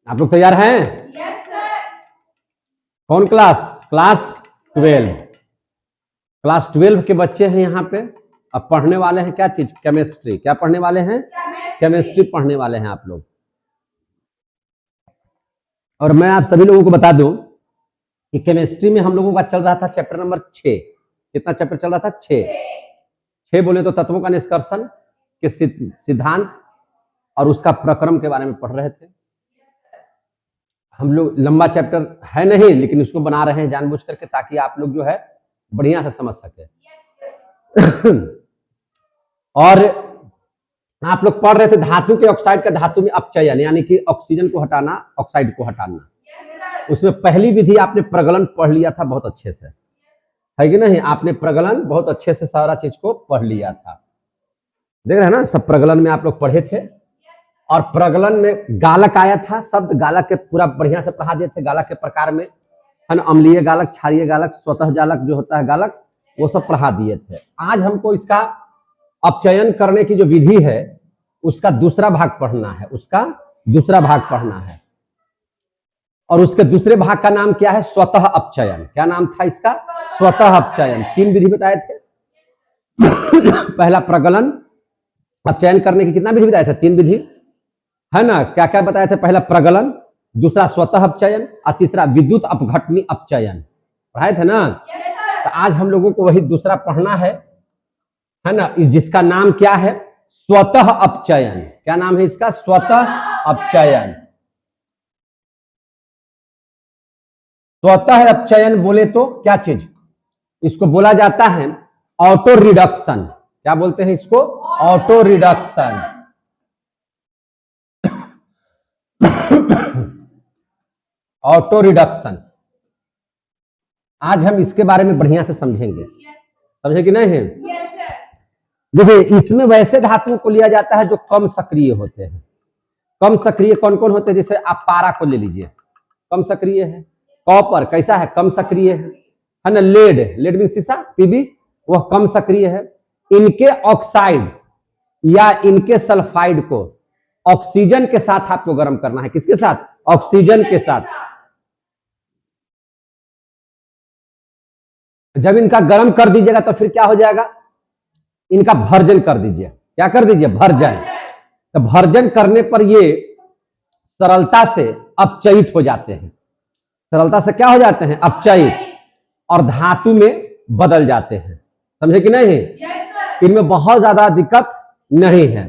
आप लोग तैयार हैं? Yes sir. कौन क्लास? क्लास 12। क्लास 12 के बच्चे हैं यहाँ पे। अब पढ़ने वाले हैं क्या चीज? केमिस्ट्री। क्या पढ़ने वाले हैं? केमिस्ट्री पढ़ने वाले हैं आप लोग। और मैं आप सभी लोगों को बता दूं कि केमिस्ट्री में हम लोगों का चल रहा था चैप्टर नंबर 6। कितना चैप्टर चल रहा था? 6 बोले तो तत्वों का निष्कर्षण के सिद्धांत और उसका प्रक्रम के बारे में पढ़ रहे थे हम लोग। लंबा चैप्टर है नहीं, लेकिन उसको बना रहे हैं जानबूझ करके ताकि आप लोग जो है बढ़िया से समझ सके। और आप लोग पढ़ रहे थे धातु के ऑक्साइड का धातु में अपचयन, यानी कि ऑक्सीजन को हटाना, ऑक्साइड को हटाना। उसमें पहली विधि आपने प्रगलन पढ़ लिया था बहुत अच्छे से, है कि नहीं? आपने प्रगलन बहुत अच्छे से सारा चीज को पढ़ लिया था। देख रहे हैं ना, सब प्रगलन में आप लोग पढ़े थे। और प्रगलन में गालक आया था शब्द, गालक के पूरा बढ़िया से पढ़ा दिए थे। गालक के प्रकार में है ना, अम्लीय गालक, क्षारीय गालक, स्वतः जालक जो होता है गालक, वो सब पढ़ा दिए थे। आज हमको इसका अपचयन करने की जो विधि है उसका दूसरा भाग पढ़ना है, उसका दूसरा भाग पढ़ना है। और उसके दूसरे भाग का नाम क्या है? स्वतः अपचयन। क्या नाम था इसका? स्वतः अपचयन। 3 विधि बताए थे। पहला प्रगलन, अपचयन करने की कितना विधि बताए थे? 3 विधि, है ना? क्या क्या बताए थे? पहला प्रगलन, दूसरा स्वतः अपचयन और तीसरा विद्युत अपघटनी अपचयन। पढ़ाए थे ना? तो आज हम लोगों को वही दूसरा पढ़ना है ना, जिसका नाम क्या है? स्वतः अपचयन। क्या नाम है इसका? स्वतः अपचयन। स्वतः अपचयन बोले तो क्या चीज? इसको बोला जाता है ऑटो रिडक्शन। क्या बोलते हैं इसको? Auto reduction. Auto reduction. आज हम इसके बारे में बढ़िया से समझेंगे। समझे कि नहीं? देखिए, इसमें वैसे धातुओं को लिया जाता है जो कम सक्रिय होते हैं। कम सक्रिय कौन कौन होते हैं? जैसे आप पारा को ले लीजिए, कम सक्रिय है। कॉपर कैसा है? कम सक्रिय है ना। लेड, लेड मीन शीशा, पीबी, वह कम सक्रिय है। इनके ऑक्साइड या इनके सल्फाइड को ऑक्सीजन के साथ आपको गर्म करना है। किसके साथ? ऑक्सीजन के साथ। जब इनका गर्म कर दीजिएगा तो फिर क्या हो जाएगा? इनका भर्जन कर दीजिए। क्या कर दीजिए? भर्जन। तो भर्जन करने पर ये सरलता से अपचयित हो जाते हैं। सरलता से क्या हो जाते हैं? अपचयित, और धातु में बदल जाते हैं। समझे कि नहीं? इनमें बहुत ज्यादा दिक्कत नहीं है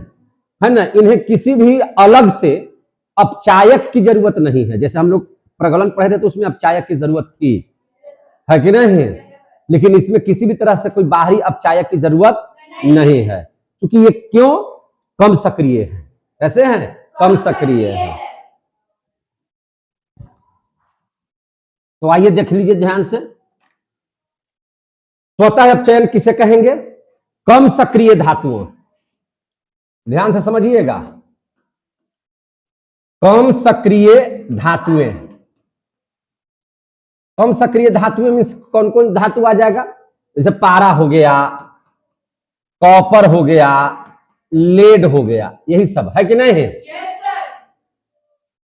ना। इन्हें किसी भी अलग से अपचायक की जरूरत नहीं है। जैसे हम लोग प्रगलन पढ़े थे तो उसमें अपचायक की जरूरत थी, है कि नहीं? लेकिन इसमें किसी भी तरह से कोई बाहरी अपचायक की जरूरत नहीं है, क्योंकि ये क्यों? कम सक्रिय है। कैसे हैं? कम सक्रिय है। तो आइए देख लीजिए ध्यान से। स्वतः अपचयन किसे कहेंगे? कम सक्रिय धातुओं। ध्यान से समझिएगा, कम सक्रिय धातुएं। कम सक्रिय धातुएं में कौन कौन धातु आ जाएगा? जैसे पारा हो गया, कॉपर हो गया, लेड हो गया, यही सब है कि नहीं?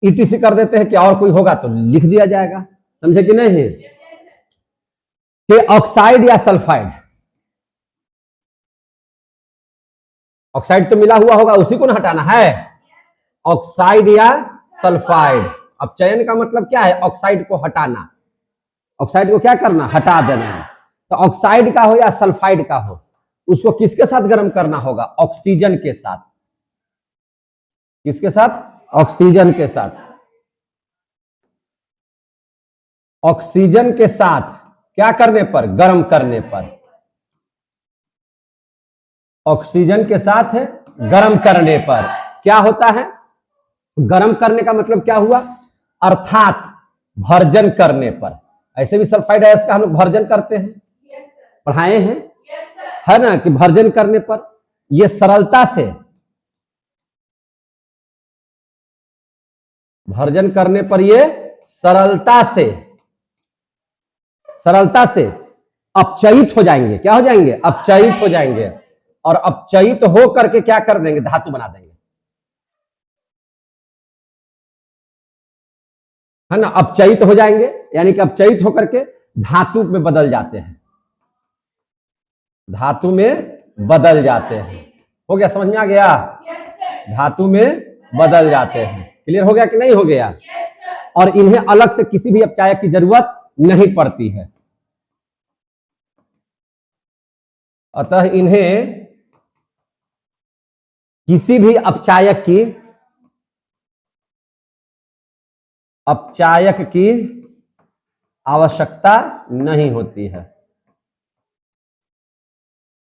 ईटीसी कर देते हैं कि और कोई होगा तो लिख दिया जाएगा। समझे कि नहीं? कि ऑक्साइड या सल्फाइड, ऑक्साइड तो मिला हुआ होगा, उसी को ना हटाना है। ऑक्साइड या सल्फाइड। अपचयन का मतलब क्या है? ऑक्साइड को हटाना। ऑक्साइड को क्या करना? हटा देना। तो ऑक्साइड का हो या सल्फाइड का हो, उसको किसके साथ गर्म करना होगा? ऑक्सीजन के साथ। किसके साथ? ऑक्सीजन के साथ। ऑक्सीजन के साथ क्या करने पर? गर्म करने पर। ऑक्सीजन के साथ है गर्म करने पर क्या होता है? गर्म करने का मतलब क्या हुआ? अर्थात भर्जन करने पर। ऐसे भी सल्फाइड गैस का हम लोग भर्जन करते हैं, पढ़ाए हैं, है ना, कि भर्जन करने पर ये सरलता से, भर्जन करने पर ये सरलता से अपचयित हो जाएंगे। क्या हो जाएंगे? अपचयित हो जाएंगे। और अपचयित हो करके क्या कर देंगे? धातु बना देंगे। है ना, अपचयित हो जाएंगे, यानी कि अपचयित होकर के धातु में बदल जाते हैं, धातु में बदल जाते हैं। हो गया, समझ में आ गया? धातु में बदल जाते हैं। क्लियर हो गया कि नहीं हो गया? और इन्हें अलग से किसी भी अपचायक की जरूरत नहीं पड़ती है। अतः इन्हें किसी भी अपचायक की आवश्यकता नहीं होती है,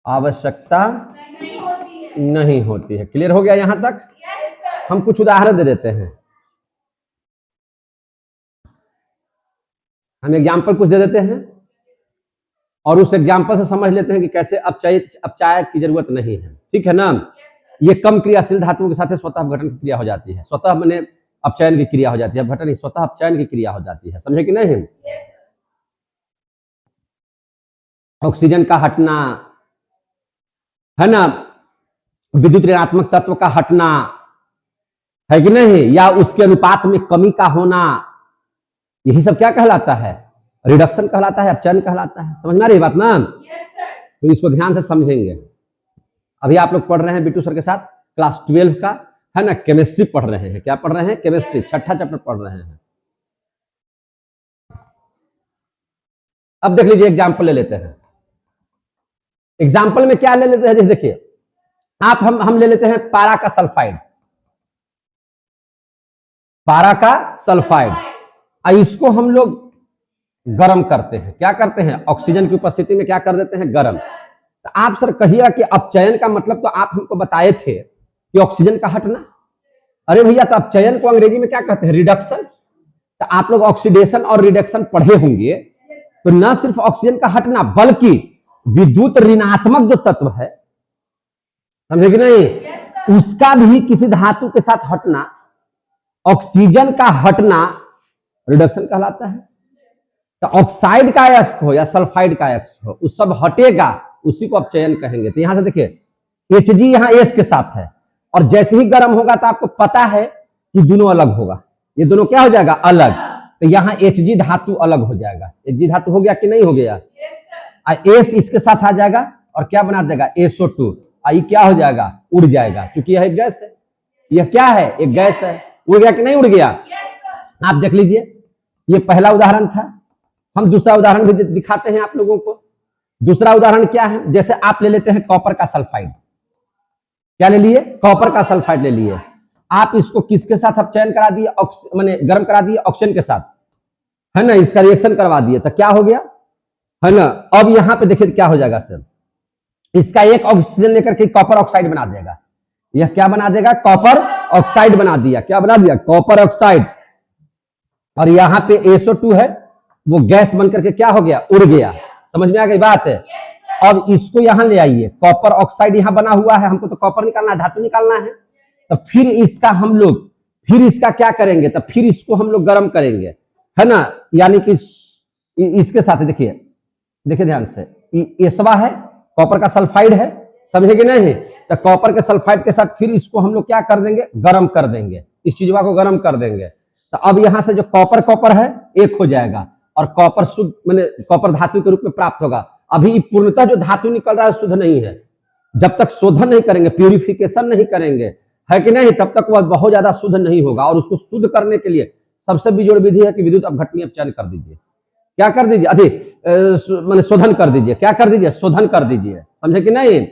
आवश्यकता नहीं होती है। क्लियर हो गया यहां तक? हम कुछ उदाहरण दे देते हैं, हम एग्जाम्पल कुछ दे देते हैं और उस एग्जाम्पल से समझ लेते हैं कि कैसे अपचायक की जरूरत नहीं है। ठीक है ना? ये कम क्रियाशील धातुओं के साथ स्वतः अपघटन की क्रिया हो जाती है, स्वतः मैंने अपचयन की क्रिया हो जाती है, अपघटन नहीं, स्वतः अपचयन की क्रिया हो जाती है। समझे कि नहीं? ऑक्सीजन का हटना, है ना, विद्युत ऋणात्मक तत्व का हटना, है कि नहीं, या उसके अनुपात में कमी का होना, यही सब क्या कहलाता है? रिडक्शन कहलाता है, अपचयन कहलाता है। समझ में आ रही बात ना? तो इसको ध्यान से समझेंगे। अभी आप लोग पढ़ रहे हैं बिट्टू सर के साथ क्लास 12 का, है ना, केमिस्ट्री पढ़ रहे हैं। क्या पढ़ रहे हैं? केमिस्ट्री, छठा चैप्टर पढ़ रहे हैं। अब देख लीजिए, एग्जाम्पल ले लेते हैं। एग्जाम्पल में क्या ले लेते हैं? जैसे देखिए, आप हम ले लेते हैं पारा का सल्फाइड, पारा का सल्फाइड। इसको हम लोग गर्म करते हैं। क्या करते हैं? ऑक्सीजन की उपस्थिति में क्या कर देते हैं? गर्म। तो आप सर कहिएगा कि अपचयन का मतलब तो आप हमको बताए थे कि ऑक्सीजन का हटना। अरे भैया, तो अपचयन को अंग्रेजी में क्या कहते हैं? रिडक्शन। तो आप लोग ऑक्सीडेशन और रिडक्शन पढ़े होंगे, तो न सिर्फ ऑक्सीजन का हटना बल्कि विद्युत ऋणात्मक जो तत्व है, समझे कि नहीं, उसका भी किसी धातु के साथ हटना, ऑक्सीजन का हटना रिडक्शन कहलाता है। तो ऑक्साइड का अयस्क हो या सल्फाइड का अयस्क हो, उस सब हटेगा, उसी को अपचयन कहेंगे। तो यहां से देखिए, Hg यहां एस के साथ है, और जैसे ही गर्म होगा तो आपको पता है कि दोनों अलग होगा, ये दोनों क्या हो जाएगा? अलग। तो यहाँ Hg धातु अलग हो जाएगा। Hg धातु हो गया कि नहीं हो गया? एस इसके साथ आ जाएगा और क्या बना देगा? SO2। आई क्या हो जाएगा? उड़ जाएगा, क्योंकि यह एक गैस है। यह क्या है? एक गैस है। उड़ गया कि नहीं उड़ गया? आप देख लीजिए, ये पहला उदाहरण था। हम दूसरा उदाहरण भी दिखाते हैं आप लोगों को। दूसरा उदाहरण क्या है? जैसे आप ले लेते हैं कॉपर का सल्फाइड। क्या ले लिए? कॉपर का सल्फाइड ले लिए। आप इसको किसके साथ अपचयन करा दिए? माने गर्म करा दिए ऑक्सीजन के साथ, है ना, इसका रिएक्शन करवा दिए। तो क्या हो गया, है ना? अब यहां पे देखिए क्या हो जाएगा सर, इसका एक ऑक्सीजन लेकर के कॉपर ऑक्साइड बना देगा। यह क्या बना देगा? कॉपर ऑक्साइड बना दिया। क्या बना दिया? Copper oxide. और यहां पे SO2 है, वो गैस बनकर के क्या हो गया? उड़ गया। समझ में आ गई बात है? अब इसको यहां ले आइए, कॉपर ऑक्साइड यहां बना हुआ है, हमको तो कॉपर निकालना है, धातु निकालना है। तो फिर इसका हम लोग फिर इसका क्या करेंगे? तो फिर इसको हम लोग गर्म करेंगे, है ना, यानी कि इसके साथ देखिए, देखिए ध्यान से, एसवा है, कॉपर का सल्फाइड है, समझे कि नहीं? तो कॉपर के सल्फाइड के साथ फिर इसको हम लोग क्या कर देंगे? गर्म कर देंगे, इस चीजवा को गर्म कर देंगे। तो अब यहां से जो कॉपर कॉपर है एक हो जाएगा और कॉपर शुद्ध माने कॉपर धातु के रूप में प्राप्त होगा। अभी पूर्णतः जो धातु निकल रहा है शुद्ध नहीं है। जब तक शोधन नहीं करेंगे, प्यूरिफिकेशन नहीं करेंगे, है कि नहीं, तब तक वह बहुत ज्यादा शुद्ध नहीं होगा। और उसको शुद्ध करने के लिए सबसे बिजोड़ विधि है कि विद्युत अपघटनी अपचयन कर दीजिए। क्या कर दीजिए? माने शोधन कर दीजिए। क्या कर दीजिए? शोधन कर दीजिए। समझे कि नहीं?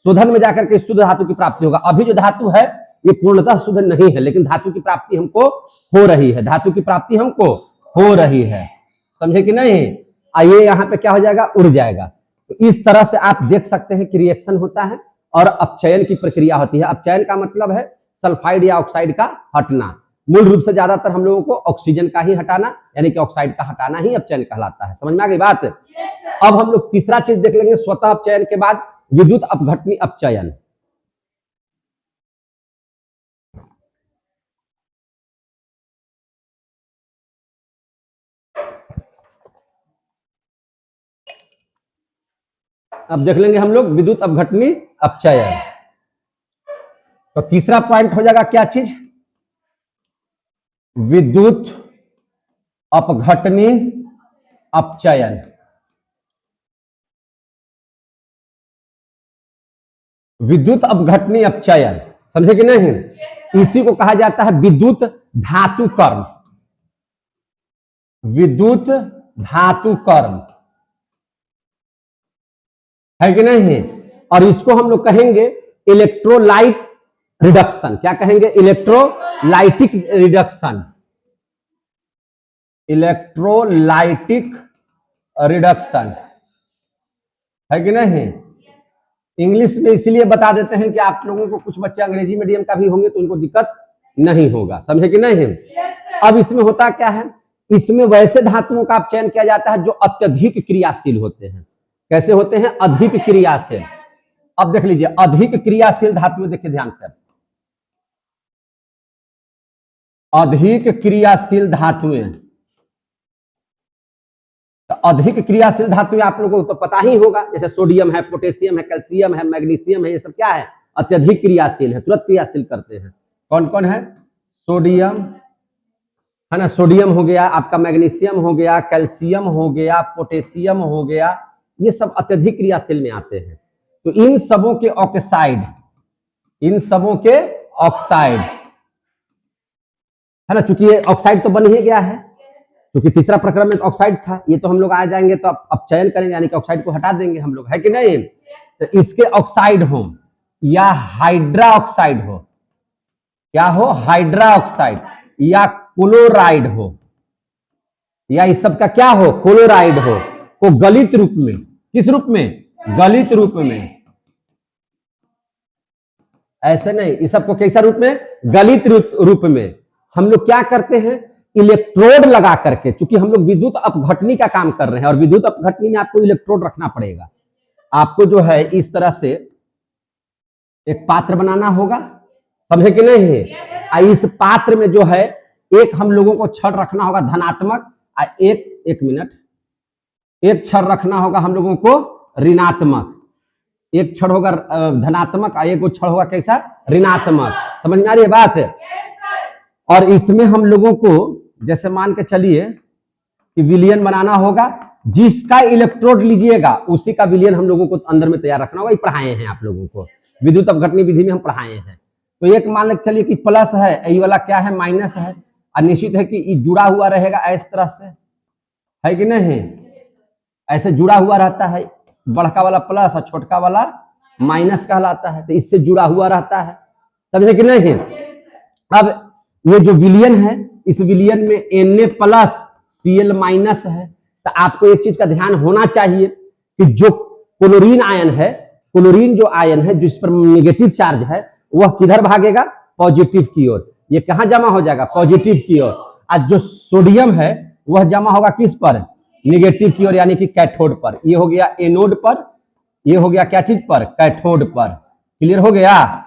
शोधन में जाकर के शुद्ध धातु की प्राप्ति होगा। अभी जो धातु है ये पूर्णतः शुद्ध नहीं है, लेकिन धातु की प्राप्ति हमको हो रही है, धातु की प्राप्ति हमको हो रही है। समझे कि नहीं? आइए यहाँ पे क्या हो जाएगा? उड़ जाएगा। तो इस तरह से आप देख सकते हैं कि रिएक्शन होता है और अपचयन की प्रक्रिया होती है। अपचयन का मतलब है सल्फाइड या ऑक्साइड का हटना। मूल रूप से ज्यादातर हम लोगों को ऑक्सीजन का ही हटाना, यानी कि ऑक्साइड का हटाना ही अपचयन कहलाता है। समझ में आ गई बात? अब हम लोग तीसरा चीज देख लेंगे, स्वतः अपचयन के बाद विद्युत अपघटनी अपचयन। अब देख लेंगे हम लोग विद्युत अपघटनी अपचयन। तो तीसरा पॉइंट हो जाएगा क्या चीज? विद्युत अपघटनी अपचयन। विद्युत अपघटनी अपचयन, समझे कि नहीं? इसी को कहा जाता है विद्युत धातु कर्म। विद्युत धातु कर्म है कि नहीं? और इसको हम लोग कहेंगे इलेक्ट्रोलाइट रिडक्शन। क्या कहेंगे? Electrolytic reduction. इलेक्ट्रोलाइटिक रिडक्शन है कि नहीं? इंग्लिश में इसलिए बता देते हैं कि आप लोगों को कुछ बच्चे अंग्रेजी मीडियम का भी होंगे तो उनको दिक्कत नहीं होगा, समझे कि नहीं? अब इसमें होता क्या है, इसमें वैसे धातुओं का चयन किया जाता है जो अत्यधिक क्रियाशील होते हैं। कैसे होते हैं? अधिक क्रियाशील। अब देख लीजिए, अधिक क्रियाशील धातुएं, देखिए ध्यान से, अधिक क्रियाशील धातुएं। तो अधिक क्रियाशील धातुएं आप लोगों को तो पता ही होगा, जैसे सोडियम है, पोटेशियम है, कैल्शियम है, मैग्नीशियम है, ये सब क्या है? अत्यधिक क्रियाशील है, तुरंत क्रियाशील करते हैं। कौन कौन है? सोडियम है ना, सोडियम हो गया आपका, मैग्नीशियम हो गया, कैल्शियम हो गया, पोटेशियम हो गया, ये सब अत्यधिक क्रियाशील में आते हैं। तो इन सबों के ऑक्साइड, इन सबों के ऑक्साइड है ना, चूंकि ये ऑक्साइड तो बन ही गया है, क्योंकि तीसरा प्रक्रम में ऑक्साइड था, ये तो हम लोग आ जाएंगे तो अब चयन करेंगे, यानी कि ऑक्साइड को हटा देंगे हम लोग, है कि नहीं? तो इसके ऑक्साइड हो या हाइड्रा ऑक्साइड हो, क्या हो? हाइड्रा ऑक्साइड, या क्लोराइड हो, या इस सब का क्या हो? क्लोराइड हो, को गलित रूप में, किस रूप में? गलित रूप में। ऐसे नहीं, इस सब को कैसा रूप में? गलित रूप में। हम लोग क्या करते हैं? इलेक्ट्रोड लगा करके, चूंकि हम लोग विद्युत अपघटनी का काम कर रहे हैं और विद्युत अपघटनी में आपको इलेक्ट्रोड रखना पड़ेगा। आपको जो है इस तरह से एक पात्र बनाना होगा, समझे कि नहीं? इस पात्र में जो है एक हम लोगों को छड़ रखना होगा धनात्मक, एक मिनट, एक छड़ रखना होगा हम लोगों को ऋणात्मक। एक छड़ होगा धनात्मक और एक छड़ होगा कैसा? ऋणात्मक। समझ में आ रही है बात? और इसमें हम लोगों को जैसे मान के चलिए कि विलियन बनाना होगा, जिसका इलेक्ट्रोड लीजिएगा उसी का विलियन हम लोगों को अंदर में तैयार रखना होगा। ये पढ़ाए हैं आप लोगों को, विद्युत अपघटनी विधि में हम पढ़ाए हैं। तो एक मान के चलिए कि प्लस है, ये वाला क्या है? माइनस है, और निश्चित है कि ये जुड़ा हुआ रहेगा इस तरह से, है कि नहीं? ऐसे जुड़ा हुआ रहता है, बड़का वाला प्लस और छोटका वाला माइनस कहलाता है, तो इससे जुड़ा हुआ रहता है, समझे कि नहीं? अब ये जो विलियन है, इस विलियन में Na प्लस Cl माइनस है। तो आपको एक चीज का ध्यान होना चाहिए कि जो क्लोरीन आयन है, क्लोरीन जो आयन है जिस पर नेगेटिव चार्ज है, वह किधर भागेगा? पॉजिटिव की ओर। ये कहां जमा हो जाएगा? पॉजिटिव की ओर। और जो सोडियम है वह जमा होगा किस पर? नेगेटिव की ओर, यानी कि कैथोड पर। ये हो गया एनोड पर, ये हो गया क्या चीज पर? कैथोड पर। क्लियर हो गया?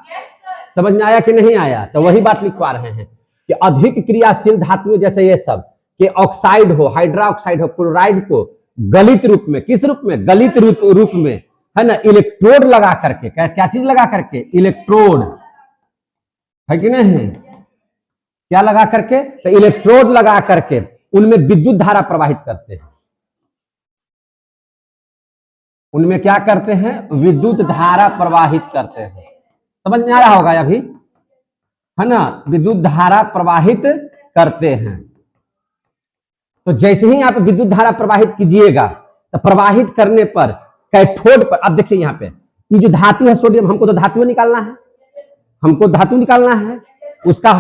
समझ में आया कि नहीं आया? तो वही बात लिखवा रहे हैं कि अधिक क्रियाशील धातुएं जैसे ये सब के ऑक्साइड हो, हाइड्रा ऑक्साइड हो, क्लोराइड को गलित रूप में, किस रूप में? गलित रूप में, है ना, इलेक्ट्रोड लगा करके, क्या चीज लगा करके? इलेक्ट्रोड, है कि नहीं? क्या लगा करके? तो इलेक्ट्रोड लगा करके उनमें विद्युत धारा प्रवाहित करते हैं। उनमें क्या करते हैं? विद्युत धारा प्रवाहित करते हैं। समझ में आ रहा होगा अभी, है ना? विद्युत धारा प्रवाहित करते हैं। तो जैसे ही आप विद्युत धारा प्रवाहित कीजिएगा तो प्रवाहित करने पर कैथोड पर, अब देखिए यहाँ पे ये जो धातु है सोडियम, हमको तो धातु निकालना है, हमको धातु निकालना है, उसका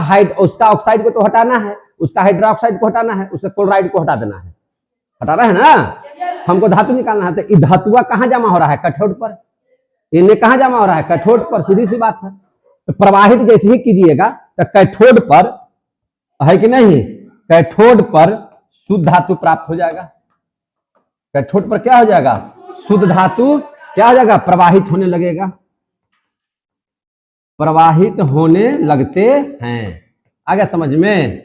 ऑक्साइड को तो हटाना है, उसका हाइड्रोक्साइड को हटाना है, उसका क्लोराइड को हटा देना है, हटाना है ना? हमको धातु निकालना है। तो ये धातुआ कहां जमा हो रहा है? कैथोड पर। इन्हें कहां जमा हो रहा है? कैथोड पर। सीधी सी बात है। तो प्रवाहित जैसे ही कीजिएगा तो कैथोड पर, है कि नहीं, कैथोड पर शुद्ध धातु प्राप्त हो जाएगा। कैथोड पर क्या हो जाएगा? शुद्ध धातु क्या हो जाएगा? प्रवाहित होने लगेगा, प्रवाहित होने लगते हैं। आ गया समझ में?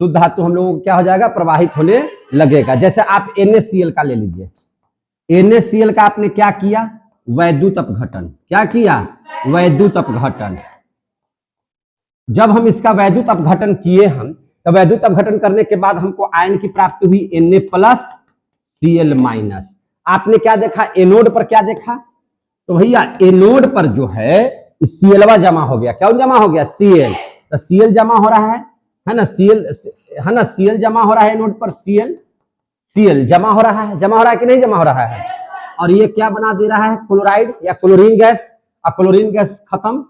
शुद्ध धातु हम लोगों को क्या हो जाएगा? प्रवाहित होने लगेगा। जैसे आप NaCl का ले लीजिए, NaCl का आपने क्या किया? वैद्युत अपघटन। क्या किया? वैद्युत अपघटन। जब हम इसका वैद्युत अपघटन किए हम, तो वैद्युत अपघटन करने के बाद हमको आयन की प्राप्ति हुई Na+Cl-। आपने क्या देखा एनोड पर, क्या देखा? तो भैया एनोड पर जो है Cl जमा हो गया। क्या जमा हो गया? Cl। तो Cl जमा हो रहा है ना, Cl है ना, Cl जमा हो रहा है एनोड पर, Cl जमा हो रहा है, जमा हो रहा है कि नहीं जमा हो रहा है? और ये क्या बना दे रहा है? क्लोराइड या क्लोरीन गैस। और क्लोरीन गैस खत्म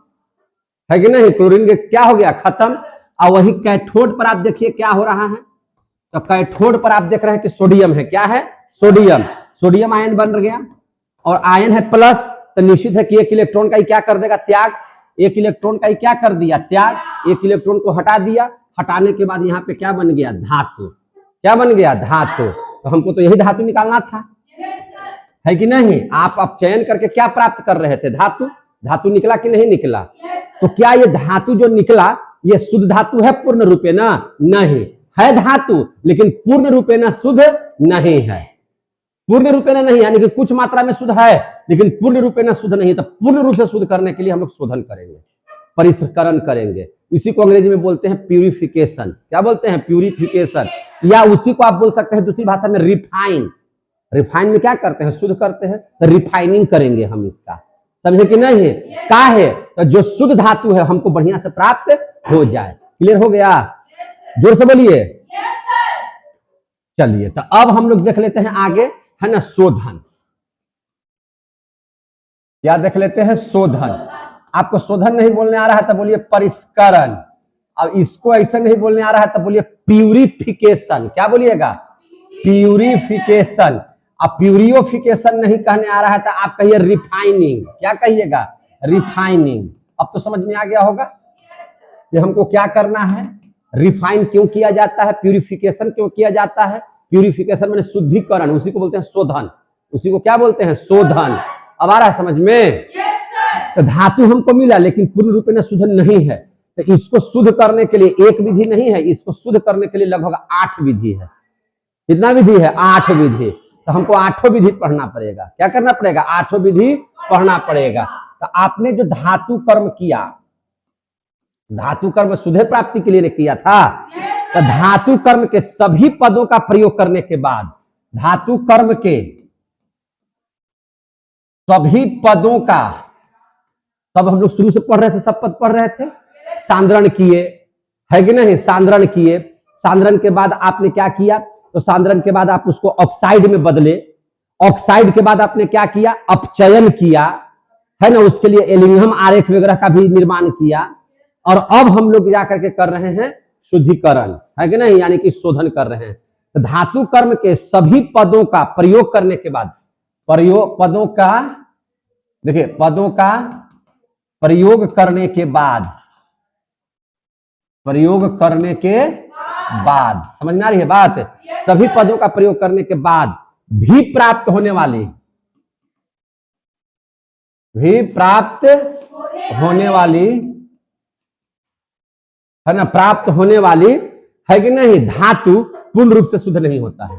है कि नहीं? क्लोरीन गैस क्या हो गया? खत्म। और वही कैथोड पर आप देखिए क्या हो रहा है। तो कैथोड पर आप देख रहे हैं कि सोडियम है। क्या है? सोडियम। सोडियम आयन बन गया और आयन है प्लस, तो निश्चित है कि एक इलेक्ट्रॉन का ही क्या कर देगा? त्याग। एक इलेक्ट्रॉन का ही क्या कर दिया? त्याग। एक इलेक्ट्रॉन को हटा दिया। हटाने के बाद यहाँ पे क्या बन गया? धातु। क्या बन गया? धातु। तो हमको तो यही धातु निकालना था, है कि नहीं? आप अपचयन करके क्या प्राप्त कर रहे थे? धातु। धातु निकला कि नहीं निकला? तो क्या ये धातु जो निकला ये शुद्ध धातु है पूर्ण रूपे ना? नहीं है धातु, लेकिन पूर्ण रूपे ना शुद्ध नहीं है। पूर्ण रूपे ना नहीं, यानी कि कुछ मात्रा में शुद्ध है लेकिन पूर्ण रूपे ना शुद्ध नहीं। तो पूर्ण रूप से शुद्ध करने के लिए हम लोग शोधन करेंगे, परिष्करण करेंगे। इसी को अंग्रेजी में बोलते हैं प्यूरिफिकेशन। क्या बोलते हैं? प्यूरिफिकेशन। या उसी को आप बोल सकते हैं दूसरी भाषा में रिफाइन। रिफाइन में क्या करते हैं? शुद्ध करते हैं। तो रिफाइनिंग करेंगे हम इसका, समझे कि नहीं? क्या है? तो जो शुद्ध धातु है हमको बढ़िया से प्राप्त हो जाए। क्लियर हो गया? जोर से बोलिए। चलिए तो अब हम लोग देख लेते हैं आगे, है ना, शोधन। क्या देख लेते हैं? शोधन। आपको शोधन नहीं बोलने आ रहा है तो बोलिए परिष्करण। अब इसको ऐसे नहीं बोलने आ रहा है तो बोलिए प्यूरिफिकेशन। क्या बोलिएगा? प्यूरिफिकेशन। अब प्यूरिफिकेशन नहीं कहने आ रहा है तो आप कहिए रिफाइनिंग। क्या कहिएगा? रिफाइनिंग। अब तो समझ में आ गया होगा कि हमको क्या करना है। रिफाइन क्यों किया जाता है, प्यूरिफिकेशन क्यों किया जाता है। प्यूरिफिकेशन माने शुद्धिकरण, उसी को बोलते हैं शोधन। उसी को क्या बोलते हैं? शोधन। अब आ रहा है समझ में? तो धातु हमको मिला लेकिन पूर्ण रूप में शुद्ध नहीं है, तो इसको शुद्ध करने के लिए एक विधि नहीं है, इसको शुद्ध करने के लिए लगभग 8 विधि है। कितना विधि है? 8 विधि। तो हमको 8 विधि पढ़ना पड़ेगा। क्या करना पड़ेगा? 8 विधि पढ़ना पड़ेगा। तो आपने जो धातु कर्म किया, धातु कर्म शुद्ध प्राप्ति के लिए किया था, तो धातु कर्म के सभी पदों का प्रयोग करने के बाद, धातु कर्म के सभी पदों का, सब हम लोग शुरू से पढ़ रहे थे, सब पद पढ़ रहे थे। सांद्रण किए, है कि नहीं? सांद्रण किए। सांद्रण के बाद आपने क्या किया? तो सांद्रण के बाद आप उसको ऑक्साइड में बदले। ऑक्साइड के बाद आपने क्या किया? अपचयन किया, है ना। उसके लिए एल्यूमिनियम आरेख वगैरह का भी निर्माण किया। और अब हम लोग जाकर के कर रहे हैं शुद्धिकरण, है कि नहीं, यानी कि शोधन कर रहे हैं। तो धातु कर्म के सभी पदों का प्रयोग करने के बाद, पदों का देखिए, पदों का प्रयोग करने के बाद, प्रयोग करने के बाद, समझ में आ रही है बात? सभी पदों का प्रयोग करने के बाद भी प्राप्त होने वाली, भी प्राप्त होने वाली, है ना, प्राप्त होने वाली, है कि नहीं, धातु पूर्ण रूप से शुद्ध नहीं होता है।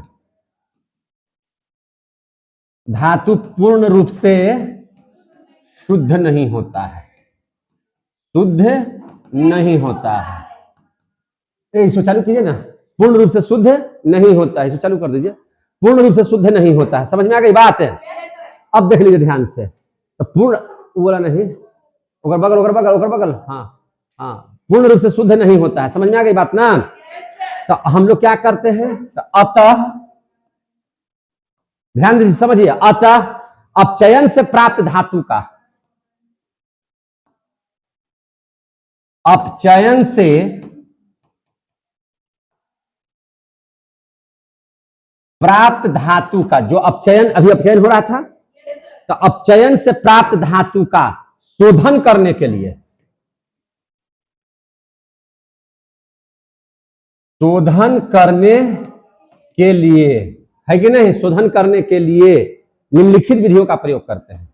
धातु पूर्ण रूप से शुद्ध नहीं होता है, शुद्ध नहीं होता है। इसको चालू कीजिए ना। पूर्ण रूप से शुद्ध नहीं होता है, इसको चालू कर दीजिए। पूर्ण रूप से शुद्ध नहीं होता है, समझ में आ गई बात है? अब देख लीजिए ध्यान से। तो पूर्ण बोला नहीं, उगर बगल उगर बगल उगर बगल, हाँ हाँ, पूर्ण रूप से शुद्ध नहीं होता है, समझ में आ गई बात ना? तो हम लोग क्या करते हैं? तो अतः, ध्यान दीजिए, समझिए, अतः अपचयन से प्राप्त धातु का, अपचयन से प्राप्त धातु का, जो अपचयन, अभी अपचयन हो रहा था, तो अपचयन से प्राप्त धातु का शोधन करने के लिए, शोधन करने के लिए, है कि नहीं, शोधन करने के लिए निम्नलिखित विधियों का प्रयोग करते हैं।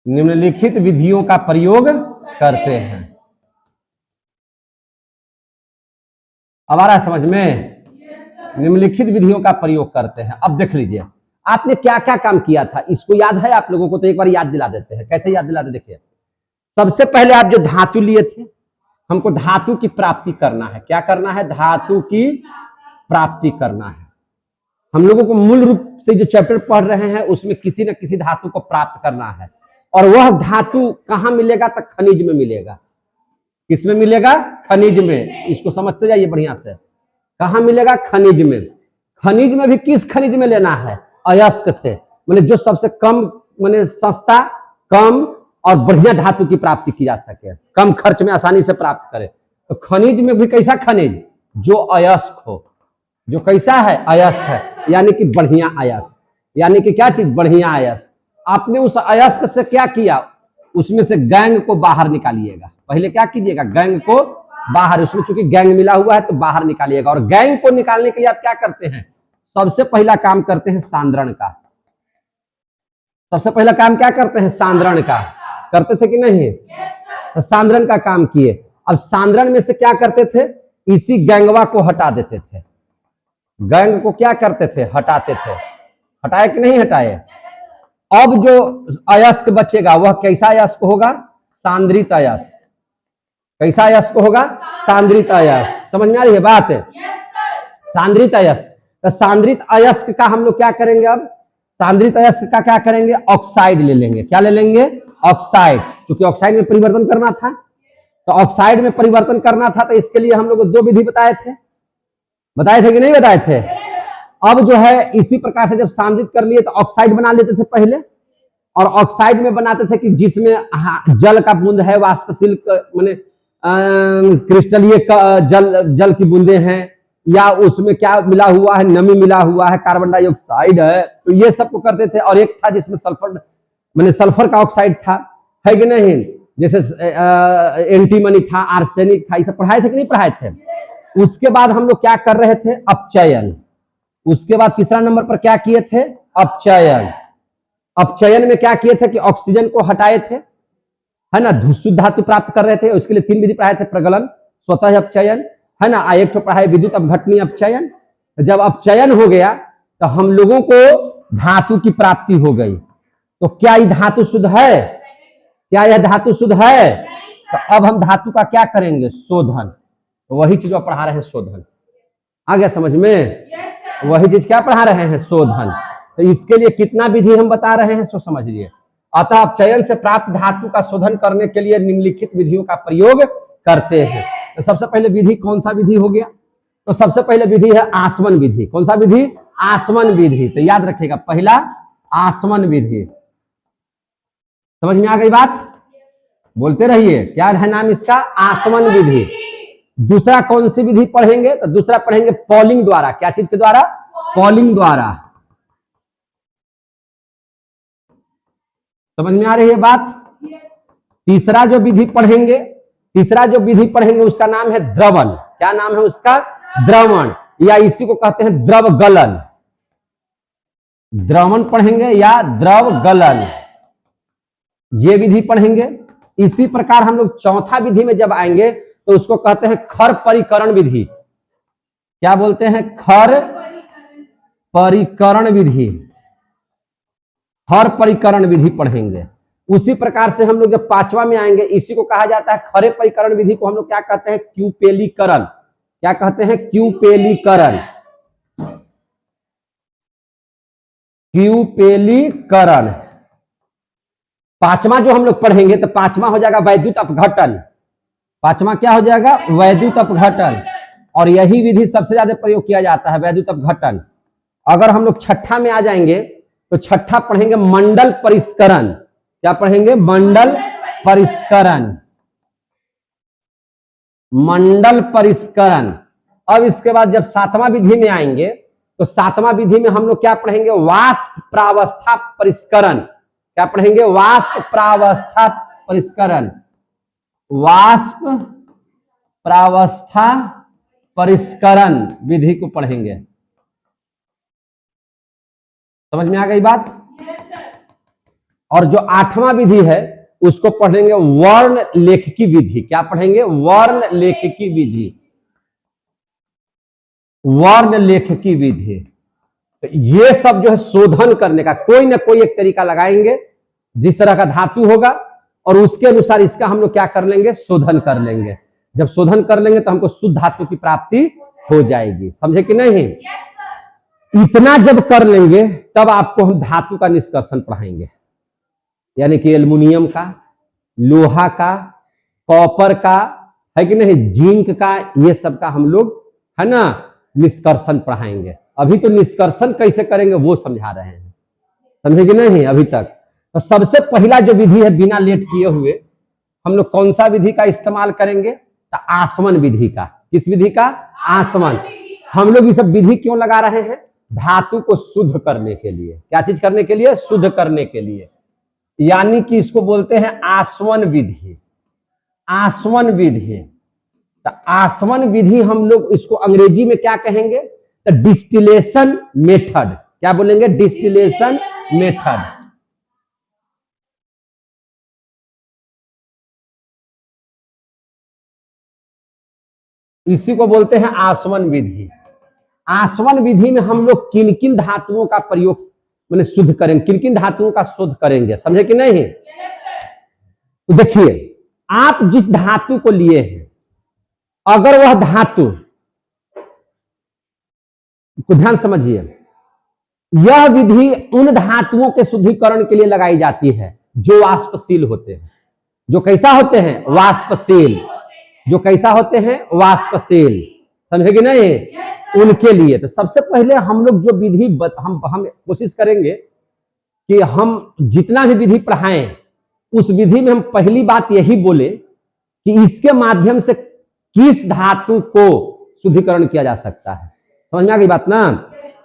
निम्नलिखित विधियों का प्रयोग करते हैं। अब आ रहा है समझ में? निम्नलिखित विधियों का प्रयोग करते हैं। अब देख लीजिए आपने क्या क्या काम किया था, इसको याद है आप लोगों को? तो एक बार याद दिला देते हैं। कैसे याद दिलाते? देखिए, सबसे पहले आप जो धातु लिए थे, हमको धातु की प्राप्ति करना है। क्या करना है? धातु की प्राप्ति करना है। हम लोगों को मूल रूप से जो चैप्टर पढ़ रहे हैं उसमें किसी न किसी धातु को प्राप्त करना है, और वह धातु कहां मिलेगा? तो खनिज में मिलेगा। किसमें मिलेगा? खनिज में। इसको समझते जाइए बढ़िया से। कहां मिलेगा? खनिज में। खनिज में भी किस खनिज में लेना है? अयस्क से, मतलब जो सबसे कम, मतलब सस्ता, कम और बढ़िया धातु की प्राप्ति की जा सके, कम खर्च में आसानी से प्राप्त करे। तो खनिज में भी कैसा खनिज? जो अयस्क हो। जो कैसा है? अयस्क है, यानी कि बढ़िया अयस्क। यानी कि क्या चीज? बढ़िया अयस्क। आपने उस अयस्क से क्या किया? उसमें से गैंग को बाहर निकालिएगा। पहले क्या कीजिएगा? गैंग को बाहर, उसमें चूंकि गैंग मिला हुआ है तो बाहर निकालिएगा। और गैंग को निकालने के लिए आप क्या करते हैं? सबसे पहला काम करते हैं सांद्रण का। सबसे पहला काम क्या करते हैं? सांद्रण का। करते थे कि नहीं? तो सांद्रण का काम किए। अब सांद्रण में से क्या करते थे? इसी गैंगवा को हटा देते थे। गैंग को क्या करते थे? हटाते थे। हटाए कि नहीं हटाए? अब जो अयस्क बचेगा वह कैसा अयस्क होगा? सांद्रित अयस्क। कैसा अयस्क होगा? सांद्रित अयस्क। समझ में आ रही है बात? सांद्रित अयस्क। तो सांद्रित अयस्क का हम लोग क्या करेंगे? अब सांद्रित अयस्क का क्या करेंगे? ऑक्साइड ले लेंगे। क्या ले लेंगे? ऑक्साइड। क्योंकि ऑक्साइड में परिवर्तन करना था, तो ऑक्साइड में परिवर्तन करना था, तो इसके लिए हम लोग दो विधि बताए थे। बताए थे कि नहीं बताए थे? अब जो है इसी प्रकार से जब सांद्रित कर लिए तो ऑक्साइड बना लेते थे पहले, और ऑक्साइड में बनाते थे कि जिसमें जल का बूंद है, वाष्पशील माने क्रिस्टलीय जल की बूंदे हैं, या उसमें क्या मिला हुआ है? नमी मिला हुआ है, कार्बन डाइऑक्साइड है, तो ये सब को करते थे। और एक था जिसमें सल्फर, माने सल्फर का ऑक्साइड था, है कि नहीं? जैसे एंटीमनी था, आर्सेनिक था, ये सब पढ़ाए थे कि नहीं पढ़ाए थे? उसके बाद हम लोग क्या कर रहे थे? अपचयन। उसके बाद तीसरा नंबर पर क्या किए थे? अपचयन। अपचयन में क्या किए थे? कि ऑक्सीजन को हटाए थे, है ना, शुद्ध धातु प्राप्त कर रहे थे। उसके लिए तीन विधि पढ़ाए थे: प्रगलन, स्वतः अपचयन, है ना, एक तो पढ़ाए विद्युत अपघटनीय अपचयन। जब अपचयन हो गया तो हम लोगों को धातु की प्राप्ति हो गई। तो क्या ये धातु शुद्ध है? क्या यह धातु शुद्ध है? तो अब हम धातु का क्या करेंगे? शोधन। तो वही चीज पढ़ा रहे हैं, शोधन। आ गया समझ में? वही चीज क्या पढ़ा रहे हैं? शोधन। तो इसके लिए कितना विधि हम बता रहे हैं, सो समझिए। अतः अपचयन से प्राप्त धातु का शोधन करने के लिए निम्नलिखित विधियों का प्रयोग करते हैं। तो सबसे पहले विधि कौन सा विधि हो गया? तो सबसे पहले विधि है आसवन विधि। कौन सा विधि? आसवन विधि। तो याद रखिएगा, पहला आसवन विधि। समझ में आ गई बात? बोलते रहिए। क्या है नाम इसका? आसवन विधि। दूसरा कौन सी विधि पढ़ेंगे? तो दूसरा पढ़ेंगे पॉलिंग द्वारा। क्या चीज के द्वारा? पॉलिंग द्वारा। समझ में आ रही है बात? तीसरा जो विधि पढ़ेंगे उसका नाम है द्रवण। क्या नाम है उसका? द्रवण, या इसी को कहते हैं द्रव गलन। द्रवण पढ़ेंगे या द्रव गलन, ये विधि पढ़ेंगे। इसी प्रकार हम लोग चौथा विधि में जब आएंगे तो उसको कहते हैं खर परिकरण विधि। क्या बोलते हैं? खर परिकरण विधि। खर परिकरण विधि पढ़ेंगे। उसी प्रकार से हम लोग जब पांचवा में आएंगे, इसी को कहा जाता है खरे परिकरण विधि को हम लोग क्या कहते हैं? क्यूपेलीकरण। क्या कहते हैं? क्यूपेलीकरण। क्यूपेलीकरण। पांचवा जो हम लोग पढ़ेंगे तो पांचवा हो जाएगा वैद्युत अपघटन। पांचवा क्या हो जाएगा? वैद्युत अपघटन। और यही विधि सबसे ज्यादा प्रयोग किया जाता है, वैद्युत अपघटन। अगर हम लोग छठा में आ जाएंगे तो छठा पढ़ेंगे मंडल परिष्करण। क्या पढ़ेंगे? मंडल परिष्करण। मंडल परिष्करण। अब इसके बाद जब सातवां विधि में आएंगे तो सातवां विधि में हम लोग क्या पढ़ेंगे? वाष्प प्रावस्था परिष्करण। क्या पढ़ेंगे? वाष्प प्रावस्था परिष्करण। वाष्प प्रावस्था परिष्करण विधि को पढ़ेंगे। समझ में आ गई बात? और जो आठवां विधि है उसको पढ़ेंगे वर्ण लेखकी विधि। क्या पढ़ेंगे? वर्ण लेखकी विधि। वर्ण लेखकी विधि। तो ये सब जो है शोधन करने का कोई ना कोई एक तरीका लगाएंगे। जिस तरह का धातु होगा और उसके अनुसार इसका हम लोग क्या कर लेंगे, शोधन कर लेंगे। जब शोधन कर लेंगे तो हमको शुद्ध धातु की प्राप्ति हो जाएगी, समझे कि नहीं। इतना जब कर लेंगे तब आपको हम धातु का निष्कर्षण पढ़ाएंगे, यानी कि एल्युमिनियम का, लोहा का, कॉपर का, है कि नहीं, जिंक का, ये सब का हम लोग है ना निष्कर्षण पढ़ाएंगे। अभी तो निष्कर्षण कैसे करेंगे वो समझा रहे हैं, समझे कि नहीं अभी तक। तो सबसे पहला जो विधि है बिना लेट किए हुए हम लोग कौन सा विधि का इस्तेमाल करेंगे, तो आसवन विधि का। किस विधि का, आसवन। हम लोग ये सब विधि क्यों लगा रहे हैं, धातु को शुद्ध करने के लिए। क्या चीज करने के लिए, शुद्ध करने के लिए, यानी कि इसको बोलते हैं आसवन विधि। आसवन विधि, तो आसवन विधि हम लोग इसको अंग्रेजी में क्या कहेंगे, तो डिस्टिलेशन मेथड। क्या बोलेंगे, डिस्टिलेशन मेथड। इसी को बोलते हैं आसवन विधि। आसवन विधि में हम लोग किन किन धातुओं का प्रयोग मैंने शुद्ध करेंगे, किन किन धातुओं का शोध करेंगे, समझे कि नहीं। तो देखिए आप जिस धातु को लिए हैं, अगर वह धातु को ध्यान समझिए, यह विधि उन धातुओं के शुद्धिकरण के लिए लगाई जाती है जो वाष्पशील होते हैं। जो कैसा होते हैं, वाष्पशील। जो कैसा होते हैं, वाष्पशील, समझे कि नहीं, उनके लिए। तो सबसे पहले हम लोग जो विधि हम कोशिश करेंगे कि हम जितना भी विधि पढ़ाएं उस विधि में हम पहली बात यही बोले कि इसके माध्यम से किस धातु को शुद्धिकरण किया जा सकता है। समझ में आ गई बात ना,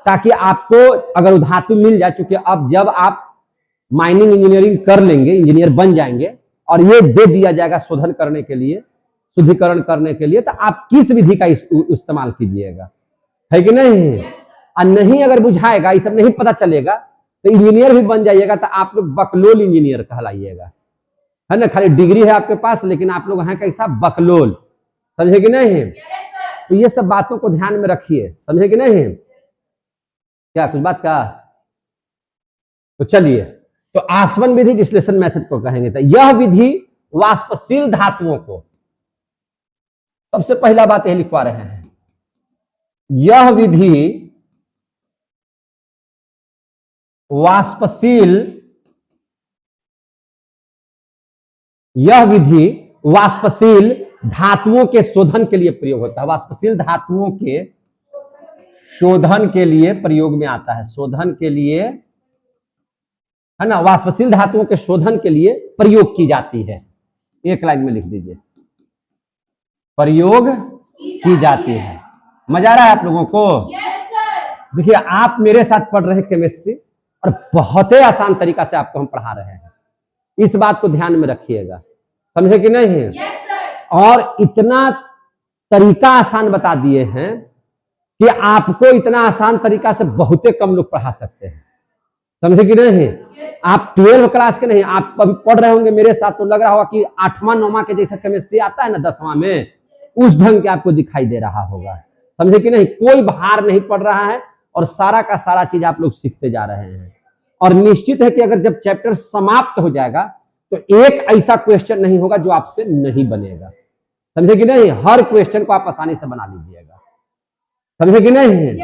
ताकि आपको अगर वो धातु मिल जाए, क्योंकि अब जब आप माइनिंग इंजीनियरिंग कर लेंगे, इंजीनियर बन जाएंगे और ये दे दिया जाएगा शोधन करने के लिए, शुद्धिकरण करने के लिए, तो आप किस विधि का इस्तेमाल कीजिएगा, है कि नहीं। और नहीं अगर बुझाएगा, ये सब नहीं पता चलेगा, तो इंजीनियर भी बन जाइएगा तो आप लोग बकलोल इंजीनियर कहलाइएगा, है ना। खाली डिग्री है आपके पास लेकिन आप लोग हैं कैसा, बकलोल, समझे कि नहीं। तो ये सब बातों को ध्यान में रखिए, समझे कि नहीं। क्या कुछ बात का, तो चलिए, तो आसवन विधि डिस्टिलेशन मेथड को कहेंगे। तो यह विधि वाष्पशील धातुओं को, सबसे पहला बात यह लिखवा रहे हैं, यह विधि वाष्पशील, यह विधि वाष्पशील धातुओं के शोधन के लिए प्रयोग होता है। वाष्पशील धातुओं के शोधन के लिए प्रयोग में आता है, शोधन के लिए, है ना, वाष्पशील धातुओं के शोधन के लिए प्रयोग की जाती है। एक लाइन में लिख दीजिए, प्रयोग की जाती है। मजा आ रहा है आप लोगों को। देखिए आप मेरे साथ पढ़ रहे हैं केमिस्ट्री और बहुत ही आसान तरीका से आपको हम पढ़ा रहे हैं, इस बात को ध्यान में रखिएगा, समझे कि नहीं। और इतना तरीका आसान बता दिए हैं कि आपको इतना आसान तरीका से बहुते कम लोग पढ़ा सकते हैं, समझे कि नहीं। आप 12 क्लास के नहीं, आप अभी पढ़ रहे होंगे मेरे साथ, तो लग रहा होगा कि 8वां 9वां के जैसा केमिस्ट्री आता है ना 10वां में, उस ढंग के आपको दिखाई दे रहा होगा, समझे कि नहीं। कोई भार नहीं पड़ रहा है और सारा का सारा चीज आप लोग सीखते जा रहे हैं। और निश्चित है कि अगर जब चैप्टर समाप्त हो जाएगा तो एक ऐसा क्वेश्चन नहीं होगा जो आपसे नहीं बनेगा, समझे कि नहीं। हर क्वेश्चन को आप आसानी से बना लीजिएगा, समझे कि नहीं।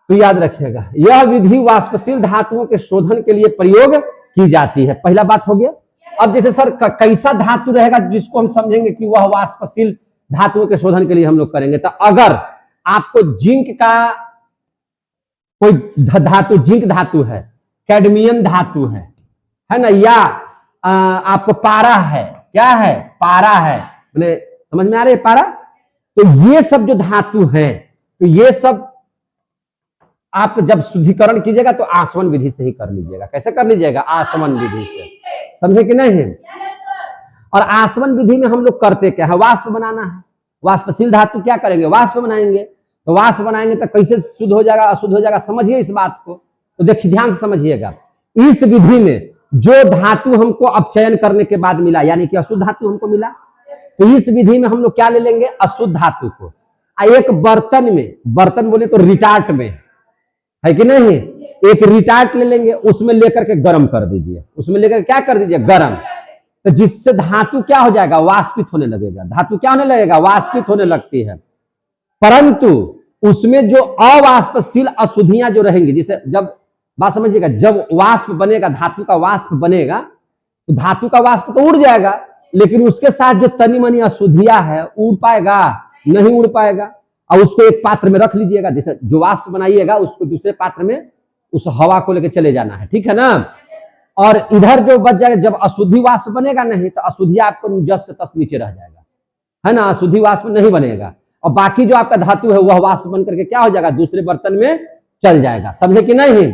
तो याद रखिएगा, यह विधि वाष्पशील धातुओं के शोधन के लिए प्रयोग की जाती है, पहला बात हो गया। अब जैसे सर कैसा धातु रहेगा जिसको हम समझेंगे कि वह वाष्पशील धातुओं के शोधन के लिए हम लोग करेंगे, तो अगर आपको जिंक का कोई धातु, जिंक धातु है, कैडमियम धातु है ना, या आपको पारा है, क्या है, पारा है, बोले समझ में आ रही है पारा। तो ये सब जो धातु है, तो ये सब आप जब शुद्धिकरण कीजिएगा तो आसवन विधि से ही कर लीजिएगा। कैसे कर लीजिएगा, आसवन विधि से, समझे कि नहीं। और आसवन विधि में हम लोग करते क्या है, वाष्प बनाना है। वाष्पशील धातु क्या करेंगे, वाष्प बनाएंगे। तो वाष्प बनाएंगे तो कैसे शुद्ध हो जाएगा, अशुद्ध हो जाएगा, समझिए इस बात को। तो देखिए ध्यान से समझिएगा, इस विधि में जो धातु हमको अपचयन करने के बाद मिला, यानी कि अशुद्ध धातु हमको मिला, तो इस विधि में हम लोग क्या ले लेंगे, अशुद्ध धातु को। एक बर्तन में, बर्तन बोले तो रिटार्ट में, है कि नहीं, एक रिटार्ट ले लेंगे, उसमें लेकर के गर्म कर दीजिए, उसमें लेकर क्या कर दीजिए, गर्म। तो जिससे धातु क्या हो जाएगा, वाष्पित होने लगेगा। धातु क्या होने लगेगा, वाष्पित होने लगती है। परंतु उसमें जो अवाष्पशील अशुद्धियां जो रहेंगी, जैसे जब बात समझिएगा, जब वाष्प बनेगा, धातु का वाष्प बनेगा, तो धातु का वाष्प तो उड़ जाएगा, लेकिन उसके साथ जो तनी मनी अशुद्धियां है उड़ पाएगा, नहीं उड़ पाएगा। और उसको एक पात्र में रख लीजिएगा, जैसे जो वाष्प बनाइएगा उसको दूसरे पात्र में उस हवा को लेकर चले जाना है, ठीक है ना। और इधर जो बच जाएगा, जब अशुद्धि वाष्प बनेगा नहीं तो अशुद्धियां आपको जस्ट तस नीचे रह जाएगा, है ना, अशुद्धि वाष्प नहीं बनेगा। और बाकी जो आपका धातु है वह वाष्प बन करके क्या हो जाएगा, दूसरे बर्तन में चल जाएगा। समझे कि नहीं?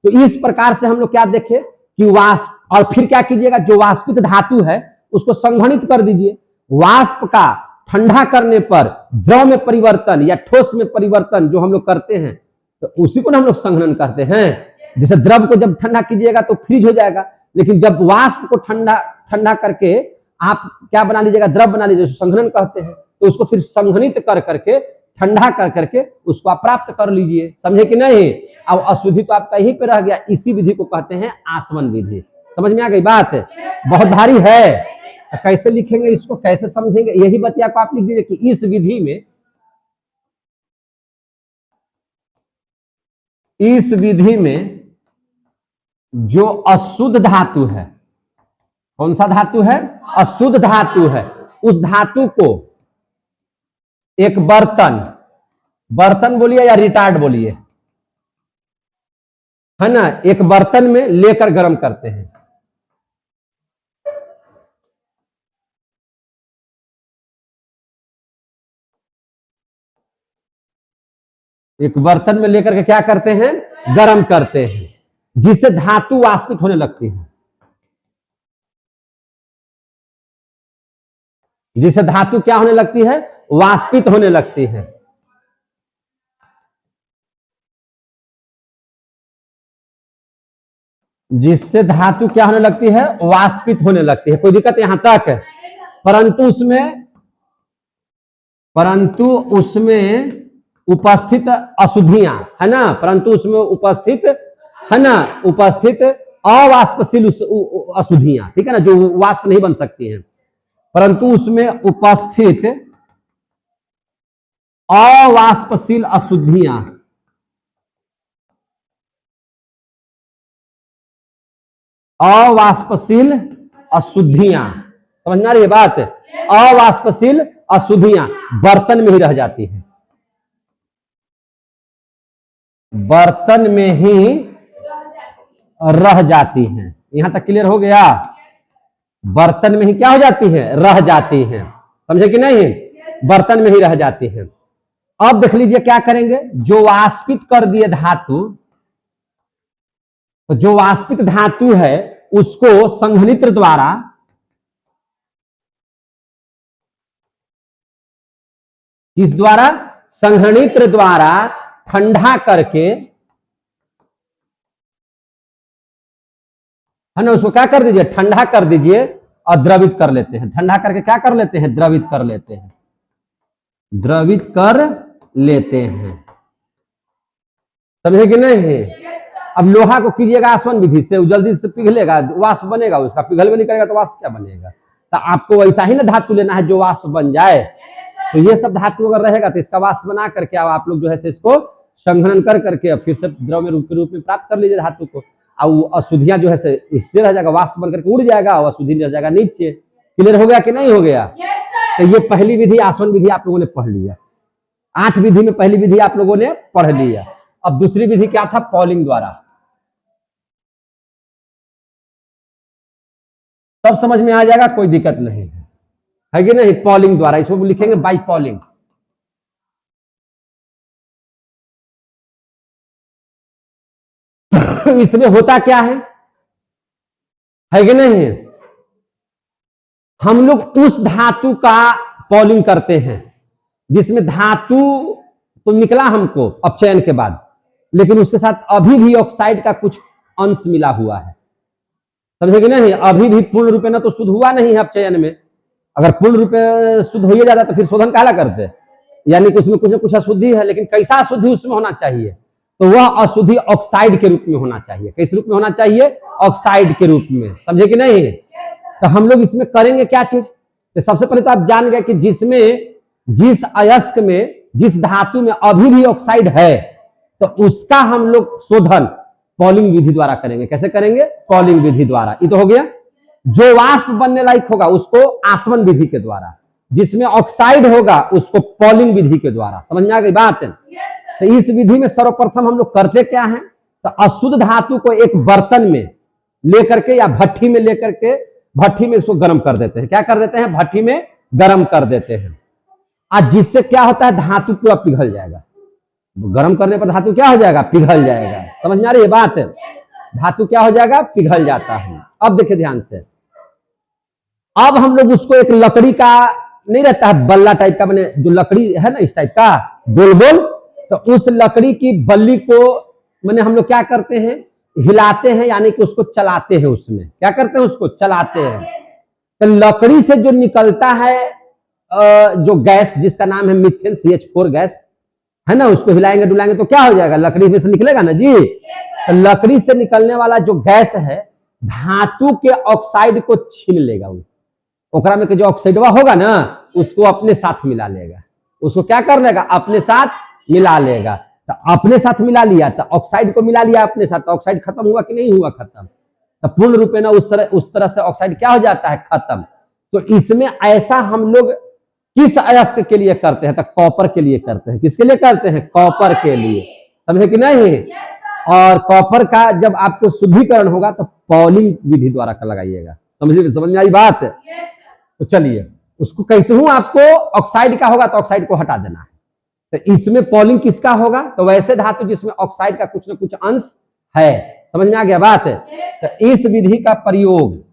तो इस प्रकार से हम लोग क्या देखे कि वाष्प, और फिर क्या कीजिएगा, जो वाष्पित धातु है उसको संघनित कर दीजिए। वाष्प का ठंडा करने पर द्रव में परिवर्तन या ठोस में परिवर्तन जो हम लोग करते हैं, तो उसी को हम लोग संघनन करते हैं। जैसे द्रव को जब ठंडा कीजिएगा तो फ्रीज हो जाएगा, लेकिन जब वाष्प को ठंडा करके आप क्या बना लीजिएगा, द्रव बना लीजिए, संघनन कहते हैं। तो उसको फिर संघनित कर करके, ठंडा कर करके उसको आप प्राप्त कर लीजिए। समझे कि नहीं? अब अशुद्धि तो आपका यहीं पे रह गया। इसी विधि को कहते हैं आसवन विधि। समझ में आ गई बात? बहुत भारी है, तो कैसे लिखेंगे इसको, कैसे समझेंगे, यही बतिया को आप लिख दीजिए कि इस विधि में जो अशुद्ध धातु है, कौन सा धातु है, अशुद्ध धातु है, उस धातु को एक बर्तन बोलिए या रिटार्ड बोलिए, है ना, एक बर्तन में लेकर गर्म करते हैं। एक बर्तन में लेकर के क्या करते हैं, गर्म करते हैं, जिससे धातु वाष्पित होने लगती है। जिससे धातु क्या होने लगती है, वाष्पित होने लगती है। जिससे धातु क्या होने लगती है, वाष्पित होने लगती है। कोई दिक्कत यहां तक? परंतु उसमें उपस्थित अशुद्धियां, है ना, परंतु उसमें उपस्थित, है ना, उपस्थित अवाष्पशील अशुद्धियां, ठीक है ना, जो वाष्प नहीं बन सकती हैं, परंतु उसमें उपस्थित अवाष्पशील अशुद्धियां, अवाष्पशील अशुद्धियां, समझ में आ रही है बात? अवाष्पशील अशुद्धियां बर्तन में ही रह जाती है, बर्तन में ही रह जाती हैं। यहां तक क्लियर हो गया? बर्तन में ही क्या हो जाती है, रह जाती हैं। समझे कि नहीं? बर्तन में ही रह जाती हैं। अब देख लीजिए क्या करेंगे, जो वाष्पित कर दिए धातु, तो जो वाष्पित धातु है उसको संघनित्र द्वारा, किस द्वारा, संघनित्र द्वारा ठंडा करके, है ना, उसको क्या कर दीजिए, ठंडा कर दीजिए और द्रवित कर लेते हैं। ठंडा करके क्या कर लेते हैं, द्रवित कर लेते हैं, द्रवित कर लेते हैं। समझे कि नहीं? अब लोहा को कीजिएगा आसवन विधि से, जल्दी से पिघलेगा, वाष्प बनेगा, उसका पिघल भी नहीं करेगा तो वाष्प क्या बनेगा। तो आपको वैसा ही ना धातु लेना है जो वाष्प बन जाए। तो ये सब धातु अगर रहेगा तो इसका वाष्प बना करके आप लोग जो है इसको संघनन कर करके फिर से द्रव में रूप में प्राप्त कर लीजिए धातु को। और अशुद्धियां जो है इससे रह जाएगा, वाष्प बन करके उड़ जाएगा और अशुद्धि रह जाएगा नीचे। क्लियर हो गया कि नहीं हो गया? तो ये पहली विधि आसवन विधि आप लोगों ने पढ़ लिया। 8 विधि में पहली विधि आप लोगों ने पढ़ लिया। अब दूसरी विधि क्या था, पॉलिंग द्वारा। तब समझ में आ जाएगा, कोई दिक्कत नहीं है कि नहीं। पॉलिंग द्वारा, इसको लिखेंगे बाई पॉलिंग। इसमें होता क्या है कि नहीं, हम लोग उस धातु का पॉलिंग करते हैं जिसमें धातु तो निकला हमको अपचयन के बाद, लेकिन उसके साथ अभी भी ऑक्साइड का कुछ अंश मिला हुआ है। समझे कि नहीं? अभी भी पूर्ण रूप में तो शुद्ध हुआ नहीं है अपचयन में। अगर पूर्ण रूप में शुद्ध हो जाता तो फिर शोधन काला करते, यानी कि उसमें कुछ न कुछ अशुद्धि है, लेकिन कैसा अशुद्धि उसमें होना चाहिए, तो वह अशुद्धि ऑक्साइड के रूप में होना चाहिए। किस रूप में होना चाहिए? ऑक्साइड के रूप में। समझे कि नहीं? तो हम लोग इसमें करेंगे क्या चीज? तो सबसे पहले तो आप जान गए कि जिस अयस्क में, जिस धातु में अभी भी ऑक्साइड है, तो उसका हम लोग शोधन पॉलिंग विधि द्वारा करेंगे। कैसे करेंगे? पॉलिंग विधि द्वारा। ये तो हो गया। जो वाष्प बनने लायक होगा उसको आसवन विधि के द्वारा, जिसमें ऑक्साइड होगा उसको पॉलिंग विधि के द्वारा। समझ में आ गई बात? तो इस विधि में सर्वप्रथम हम लोग करते क्या है, तो अशुद्ध धातु को एक बर्तन में लेकर के या भट्ठी में लेकर के, भट्ठी में उसको गर्म कर देते हैं। क्या कर देते हैं? भट्ठी में गर्म कर देते हैं। आज जिससे क्या होता है, धातु पूरा पिघल जाएगा। गर्म करने पर धातु क्या हो जाएगा? पिघल जाएगा। समझ में आ रही है बात? धातु क्या हो जाएगा? पिघल जाता है। अब देखिए ध्यान से, अब हम लोग उसको एक लकड़ी का नहीं रहता है बल्ला टाइप का, मैंने जो लकड़ी है ना इस टाइप का गोल गोल, तो उस लकड़ी की बल्ली को मैंने हम लोग क्या करते हैं? हिलाते हैं, यानी कि उसको चलाते हैं। उसमें क्या करते हैं? उसको चलाते हैं। तो लकड़ी से जो निकलता है जो गैस जिसका नाम है मीथेन CH4 गैस है ना, उसको हिलाएंगे डुलाएंगे तो क्या हो जाएगा? लकड़ी में से निकलेगा ना जी। तो लकड़ी से निकलने वाला जो गैस है धातु के ऑक्साइड को छीन लेगा। ओकरा में जो ऑक्साइडवा होगा ना उसको अपने साथ मिला लेगा। उसको क्या कर लेगा? अपने साथ मिला लेगा। तो अपने साथ मिला लिया, तो ऑक्साइड को मिला लिया अपने साथ, तो ऑक्साइड खत्म हुआ कि नहीं हुआ? खत्म। तो पूर्ण रूप में ना उस तरह से ऑक्साइड क्या हो जाता है? खत्म। तो इसमें ऐसा हम लोग किस अयस्क के लिए करते हैं? तो कॉपर के लिए करते हैं। किसके लिए करते हैं? कॉपर के लिए। समझे कि नहीं? और कॉपर का जब आपको शुद्धिकरण होगा तो पॉलिंग विधि द्वारा कर लगाइएगा। समझ में आई बात? तो चलिए, उसको कैसे हूं, आपको ऑक्साइड का होगा तो ऑक्साइड को हटा देना है। तो इसमें पॉलिंग किसका होगा? तो वैसे धातु जिसमें ऑक्साइड का कुछ न कुछ अंश है। समझ में आ गया बात? तो इस विधि का प्रयोग,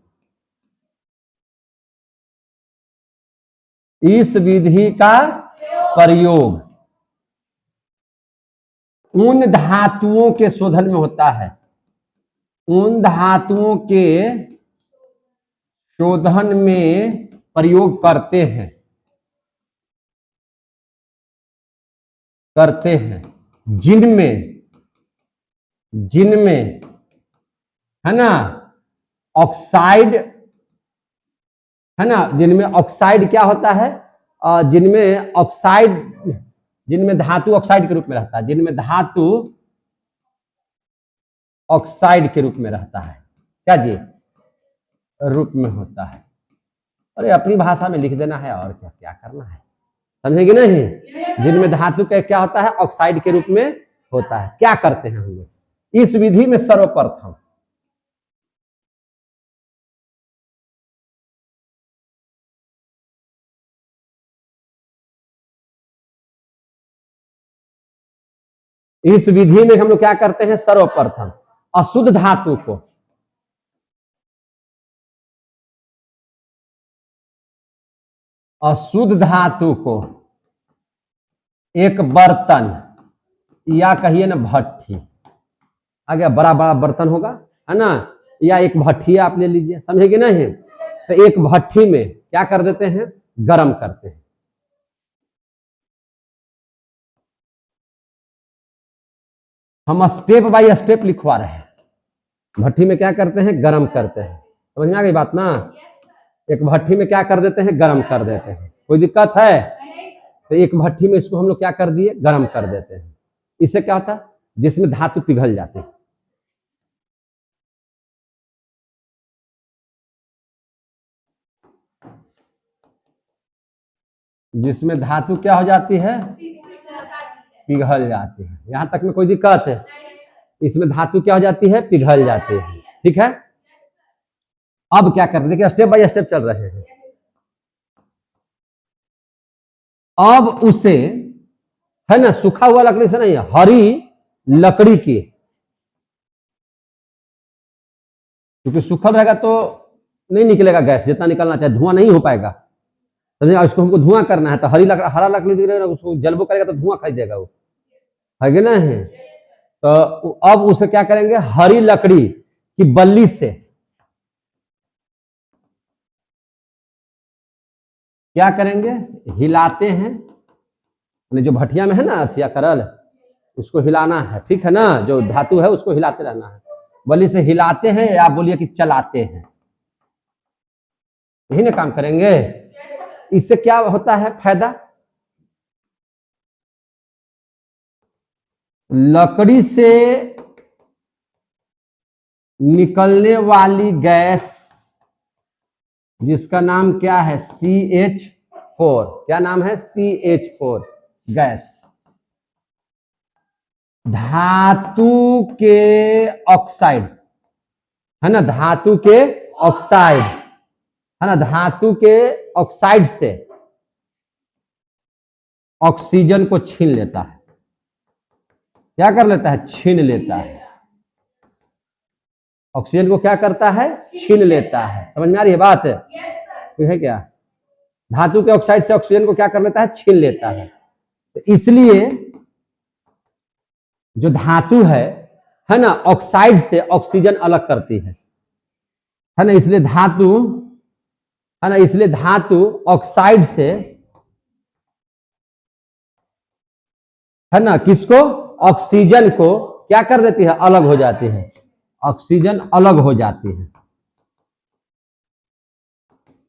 इस विधि का प्रयोग उन धातुओं के शोधन में होता है, उन धातुओं के शोधन में प्रयोग करते हैं जिनमें है ना ऑक्साइड, है ना, जिनमें ऑक्साइड क्या होता है? जिनमें धातु ऑक्साइड के रूप में रहता है, जिनमें धातु ऑक्साइड के रूप में रहता है। क्या जी? रूप में होता है। अरे अपनी भाषा में लिख देना है और क्या क्या करना है, समझेगी नहीं? जिनमें धातु का क्या होता है? ऑक्साइड के रूप में होता है। क्या करते हैं हम लोग इस विधि में? सर्वप्रथम इस विधि में हम लोग क्या करते हैं? सर्वप्रथम अशुद्ध धातु को, एक बर्तन या कहिए ना भट्ठी, आ गया, बड़ा बड़ा बर्तन होगा है ना, या एक भट्ठी आप ले लीजिए। समझेगी नहीं? तो एक भट्ठी में क्या कर देते हैं? गरम करते हैं। हम स्टेप बाय स्टेप लिखवा रहे हैं। भट्ठी में क्या करते हैं? गरम करते हैं। समझ में आ गई बात ना? एक भट्ठी में क्या कर देते हैं? गरम कर देते हैं। कोई दिक्कत है? तो एक भट्ठी में इसको हम लोग क्या कर दिए? गरम कर देते हैं। इससे क्या होता है? जिसमें धातु पिघल जाती है। जिसमें धातु क्या हो जाती है? पिघल जाती है। यहां तक में कोई दिक्कत है? इसमें धातु क्या हो जाती है? पिघल जाती है। ठीक है। अब क्या करते हैं? देखिए स्टेप बाय स्टेप चल रहे हैं। अब उसे है ना, सूखा हुआ लकड़ी से नहीं, हरी लकड़ी की, क्योंकि सूखा रहेगा तो नहीं निकलेगा गैस, जितना निकलना चाहिए धुआं नहीं हो पाएगा। समझे? उसको हमको धुआं करना है तो हरा लकड़ी उसको जलबो करेगा तो धुआं खाई देगा वो, है ना? है तो अब उसे क्या करेंगे? हरी लकड़ी की बल्ली से क्या करेंगे? हिलाते हैं। जो भटिया में है ना अथिया करल, उसको हिलाना है। ठीक है ना? जो धातु है उसको हिलाते रहना है। बल्ली से हिलाते हैं या बोलिए कि चलाते हैं। यही ना काम करेंगे। इससे क्या होता है फायदा? लकड़ी से निकलने वाली गैस जिसका नाम क्या है, CH4, क्या नाम है, CH4 गैस, धातु के ऑक्साइड, है ना, धातु के ऑक्साइड, है ना, धातु के ऑक्साइड से ऑक्सीजन को छीन लेता है। क्या कर लेता है? छीन लेता है। ऑक्सीजन को क्या करता है? छीन लेता है। समझ में आ रही है बात? कोई है क्या? धातु के ऑक्साइड से ऑक्सीजन को क्या कर लेता है? छीन लेता है। तो इसलिए जो धातु है ना, ऑक्साइड से ऑक्सीजन अलग करती है ना, इसलिए धातु, है ना, इसलिए धातु ऑक्साइड से, है ना, किसको? ऑक्सीजन को क्या कर देती है? अलग हो जाती है। ऑक्सीजन अलग हो जाती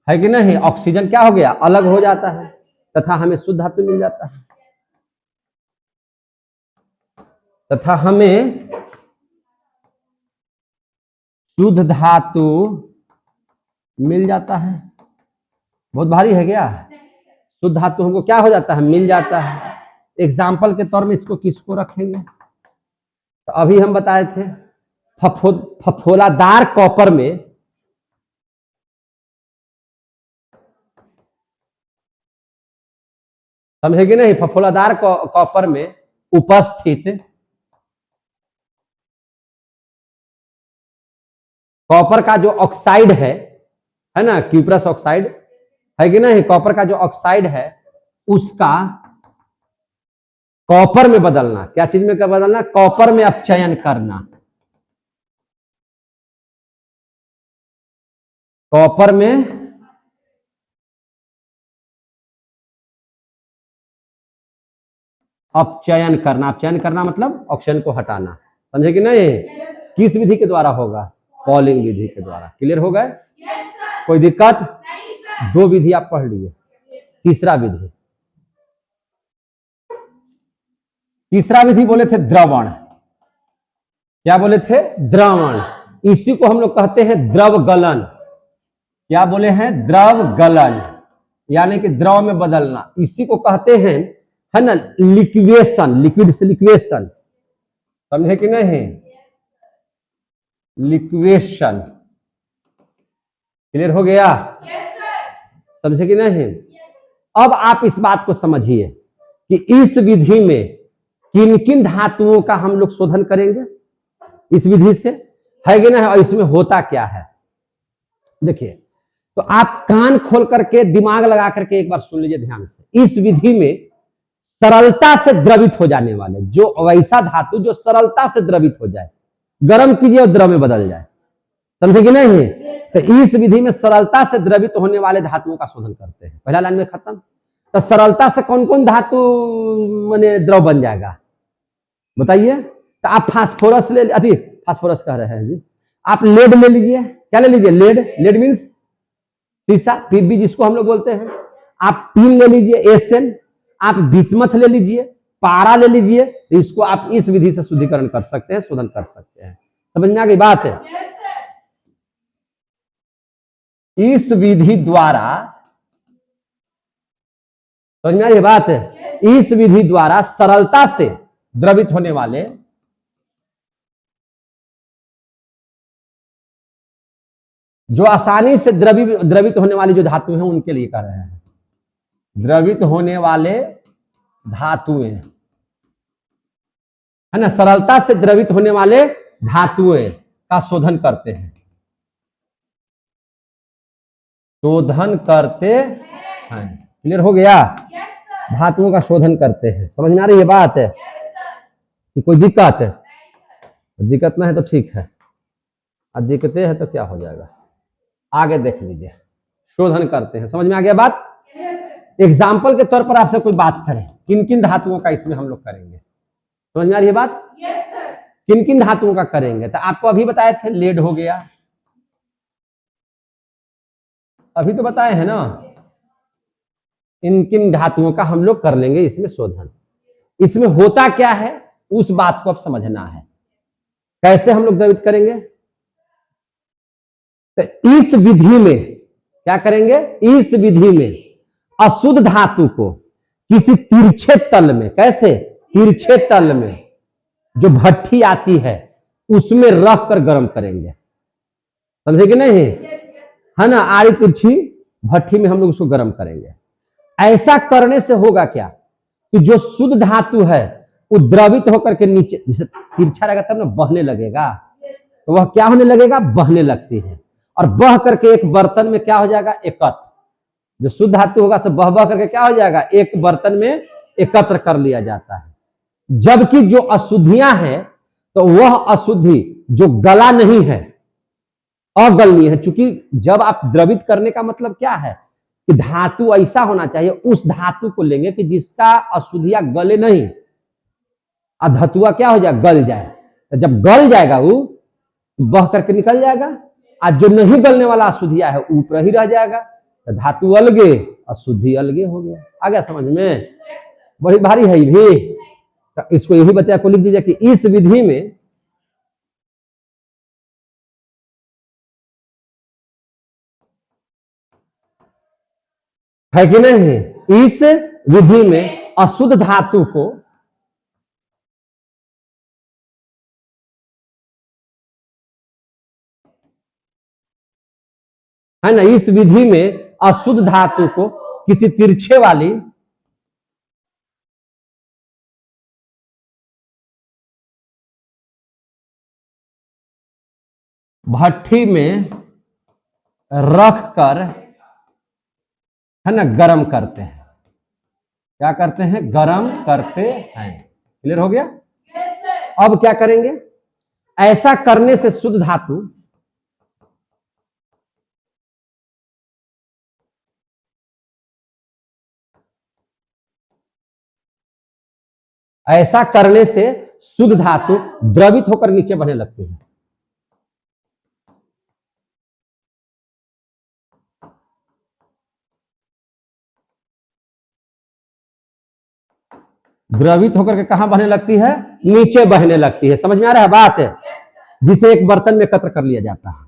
है कि नहीं? ऑक्सीजन क्या हो गया? अलग हो जाता है, तथा हमें शुद्ध धातु मिल जाता है, तथा हमें शुद्ध धातु मिल जाता है। बहुत भारी है क्या? शुद्ध धातु हमको क्या हो जाता है? मिल जाता है। एग्जाम्पल के तौर में इसको किसको रखेंगे? तो अभी हम बताए थे फफोलादार कॉपर में समझे कि नहीं, फफोलादार कॉपर में उपस्थित कॉपर का जो ऑक्साइड है ना, क्यूप्रस ऑक्साइड है कि नहीं, कॉपर का जो ऑक्साइड है उसका कॉपर में बदलना। क्या चीज में बदलना? कॉपर में अपचयन करना। कॉपर में अपचयन करना। अपचयन करना मतलब ऑक्सीजन को हटाना। समझे कि नहीं? किस विधि के द्वारा होगा? पॉलिंग विधि के द्वारा। क्लियर हो गए? कोई दिक्कत? दो विधि आप पढ़ लिए। तीसरा विधि, तीसरा विधि बोले थे द्रवण। क्या बोले थे? द्रवण। इसी को हम लोग कहते हैं द्रव गलन। क्या बोले हैं? द्रव गलन, यानी कि द्रव में बदलना। इसी को कहते हैं, है ना, लिक्वेशन। लिक्विड से लिक्वेशन। समझे कि नहीं? लिक्वेशन। क्लियर हो गया? समझे कि नहीं? अब आप इस बात को समझिए कि इस विधि में किन किन धातुओं का हम लोग शोधन करेंगे इस विधि से, है कि नहीं, और इसमें होता क्या है। देखिए, तो आप कान खोल करके दिमाग लगा करके एक बार सुन लीजिए ध्यान से। इस विधि में सरलता से द्रवित हो जाने वाले, जो वैसा धातु जो सरलता से द्रवित हो जाए, गर्म कीजिए और द्रव में बदल जाए। समझे कि नहीं? तो इस विधि में सरलता से द्रवित होने वाले धातुओं का शोधन करते हैं। पहला लाइन में खत्म। तो सरलता से कौन कौन धातु माने द्रव बन जाएगा बताइए? तो आप फास्फोरस ले, अति फास्फोरस कह रहे हैं जी, आप लेड ले लीजिए। क्या ले लीजिए? लेड। लेड मीन्स सीसा, पीबी जिसको हम लोग बोलते हैं। आप टीन ले लीजिए, एसएन। आप बिस्मथ ले लीजिए, पारा ले लीजिए। तो इसको आप इस विधि से शुद्धिकरण कर सकते हैं, शोधन कर सकते हैं। समझ में आ गई बात है? इस विधि द्वारा, समझ में आ रही है बात है? इस विधि द्वारा सरलता से द्रवित होने वाले जो आसानी से द्रवित होने वाली जो धातु हैं उनके लिए कर रहे हैं। द्रवित होने वाले धातुएं, है ना, सरलता से द्रवित होने वाले धातुएं का शोधन करते हैं। शोधन करते हैं। क्लियर हो गया? धातुओं का शोधन करते हैं। समझ में आ रही है बात है? कोई दिक्कत है? दिक्कत ना है तो ठीक है, और दिक्कतें है तो क्या हो जाएगा, आगे देख लीजिए। शोधन करते हैं। समझ में आ गया बात? एग्जाम्पल के तौर पर आपसे कोई बात करें, किन किन धातुओं का इसमें हम लोग करेंगे। समझ में आ रही है बात? किन किन धातुओं का करेंगे? तो आपको अभी बताए थे लेड हो गया, अभी तो बताए हैं ना, इन किन धातुओं का हम लोग कर लेंगे इसमें शोधन। इसमें होता क्या है उस बात को अब समझना है, कैसे हम लोग द्रवित करेंगे। तो इस विधि में क्या करेंगे, इस विधि में अशुद्ध धातु को किसी तिरछे तल में, कैसे तिरछे तल में जो भट्ठी आती है उसमें रख कर गर्म करेंगे, समझे कि नहीं, है ना, आड़ी तिरछी भट्ठी में हम लोग उसको गर्म करेंगे। ऐसा करने से होगा क्या कि जो शुद्ध धातु है वो द्रवित होकर के नीचे, जैसे तिरछा रहेगा तब ना बहने लगेगा, तो वह क्या होने लगेगा, बहने लगती है, और बह करके एक बर्तन में क्या हो जाएगा, एकत्र। जो शुद्ध धातु होगा सब बह बह करके क्या हो जाएगा, एक बर्तन में एकत्र कर लिया जाता है। जबकि जो अशुद्धियां हैं तो वह अशुद्धि जो गला नहीं है, अगलनीय है, चूंकि जब आप द्रवित करने का मतलब क्या है कि धातु ऐसा होना चाहिए, उस धातु को लेंगे कि जिसका अशुद्धियां गले नहीं, अधतुआ क्या हो जाए, गल जाए। तो जब गल जाएगा वो बह करके निकल जाएगा, आज जो नहीं गलने वाला अशुद्धियां है ऊपर ही रह जाएगा, तो धातु अलगे अशुद्धि अलगे हो गया। आ गया समझ में, बड़ी भारी है ये भी। तो इसको यही बताया को लिख दीजिए कि इस विधि में है कि नहीं, इस विधि में अशुद्ध धातु को है ना, इस विधि में अशुद्ध धातु को किसी तिरछे वाली भट्ठी में रख कर, है ना, गरम करते हैं। क्या करते हैं, गरम करते हैं। क्लियर हो गया। अब क्या करेंगे, ऐसा करने से शुद्ध धातु ऐसा करने से शुद्ध धातु द्रवित होकर नीचे बहने लगती है। द्रवित होकर के कहां बहने लगती है, नीचे बहने लगती है। समझ में आ रहा है बात है, जिसे एक बर्तन में एकत्र कर लिया जाता है।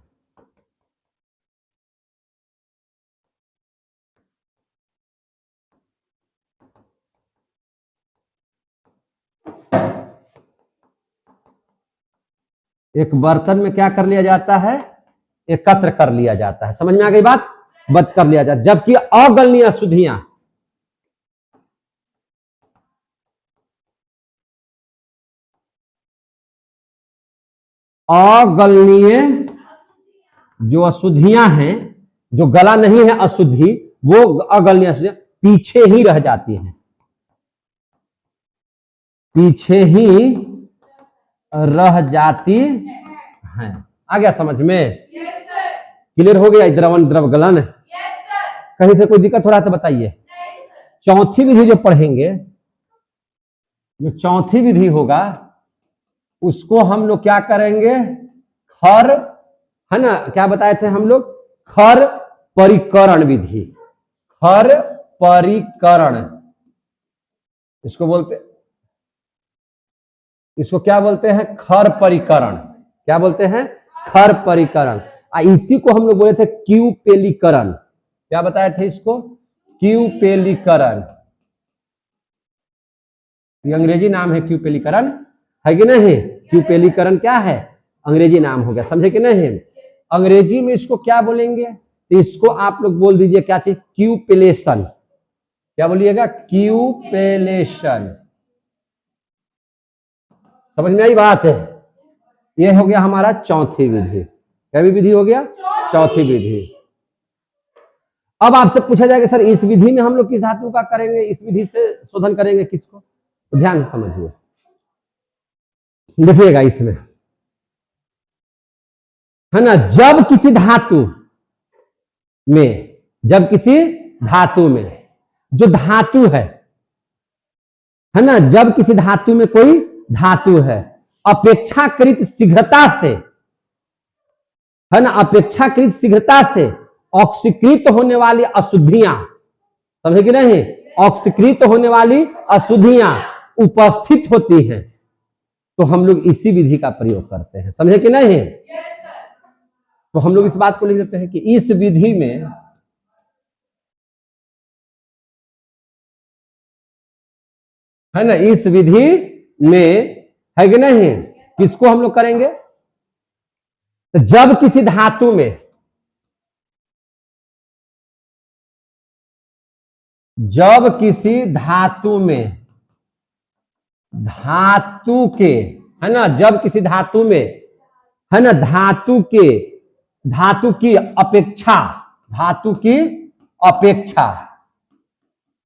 एक बर्तन में क्या कर लिया जाता है, एकत्र कर लिया जाता है। समझ में आ गई बात, बद कर लिया जाता है। जबकि अगलनीय अशुद्धियां अगलनीय जो अशुद्धियां हैं, जो गला नहीं है अशुद्धि, वो अगलनीय अशुद्धियां पीछे ही रह जाती हैं, पीछे ही रह जाती हैं। आ गया समझ में, क्लियर हो गया। द्रवण द्रव गलन, कहीं से कोई दिक्कत हो रहा है तो बताइए। चौथी विधि जो पढ़ेंगे, जो चौथी विधि होगा उसको हम लोग क्या करेंगे, खर, है ना, क्या बताए थे हम लोग, खर परिकरण विधि। खर परिकरण इसको बोलते, इसको क्या बोलते हैं, खर परिकरण। क्या बोलते हैं, खर परिकरण। इसी को हम लोग बोले थे क्यूपेलीकरण। क्या बताए थे इसको, क्यूपेलीकरण। ये अंग्रेजी नाम है क्यूपेलीकरण, है कि नहीं। क्यूपेलीकरण क्या है, अंग्रेजी नाम हो गया, समझे कि नहीं। अंग्रेजी में इसको क्या बोलेंगे, तो इसको आप लोग बोल दीजिए क्या चीज, क्यूपेलेशन। क्या बोलिएगा, क्यूपेलेशन। समझ में आई बात है। यह हो गया हमारा चौथी विधि। क्या विधि हो गया, चौथी विधि। अब आपसे पूछा जाएगा सर इस विधि में हम लोग किस धातु का करेंगे, इस विधि से शोधन करेंगे किसको, तो ध्यान से समझिए, देखिएगा इसमें, है ना, जब किसी धातु में, जब किसी धातु में जो धातु है ना, जब किसी धातु में कोई धातु है अपेक्षाकृत शीघ्रता से, है ना, अपेक्षाकृत शीघ्रता से ऑक्सीकृत होने वाली अशुद्धियां, समझे कि नहीं, ऑक्सीकृत होने वाली अशुद्धियां उपस्थित होती हैं, तो हम लोग इसी विधि का प्रयोग करते हैं, समझे कि नहीं। तो हम लोग इस बात को लिख देते हैं कि इस विधि में है ना, इस विधि में है कि नहीं, किसको हम लोग करेंगे, तो जब किसी धातु में, जब किसी धातु में, धातु के, है ना, जब किसी धातु में, है ना, धातु के, धातु की अपेक्षा, धातु की अपेक्षा,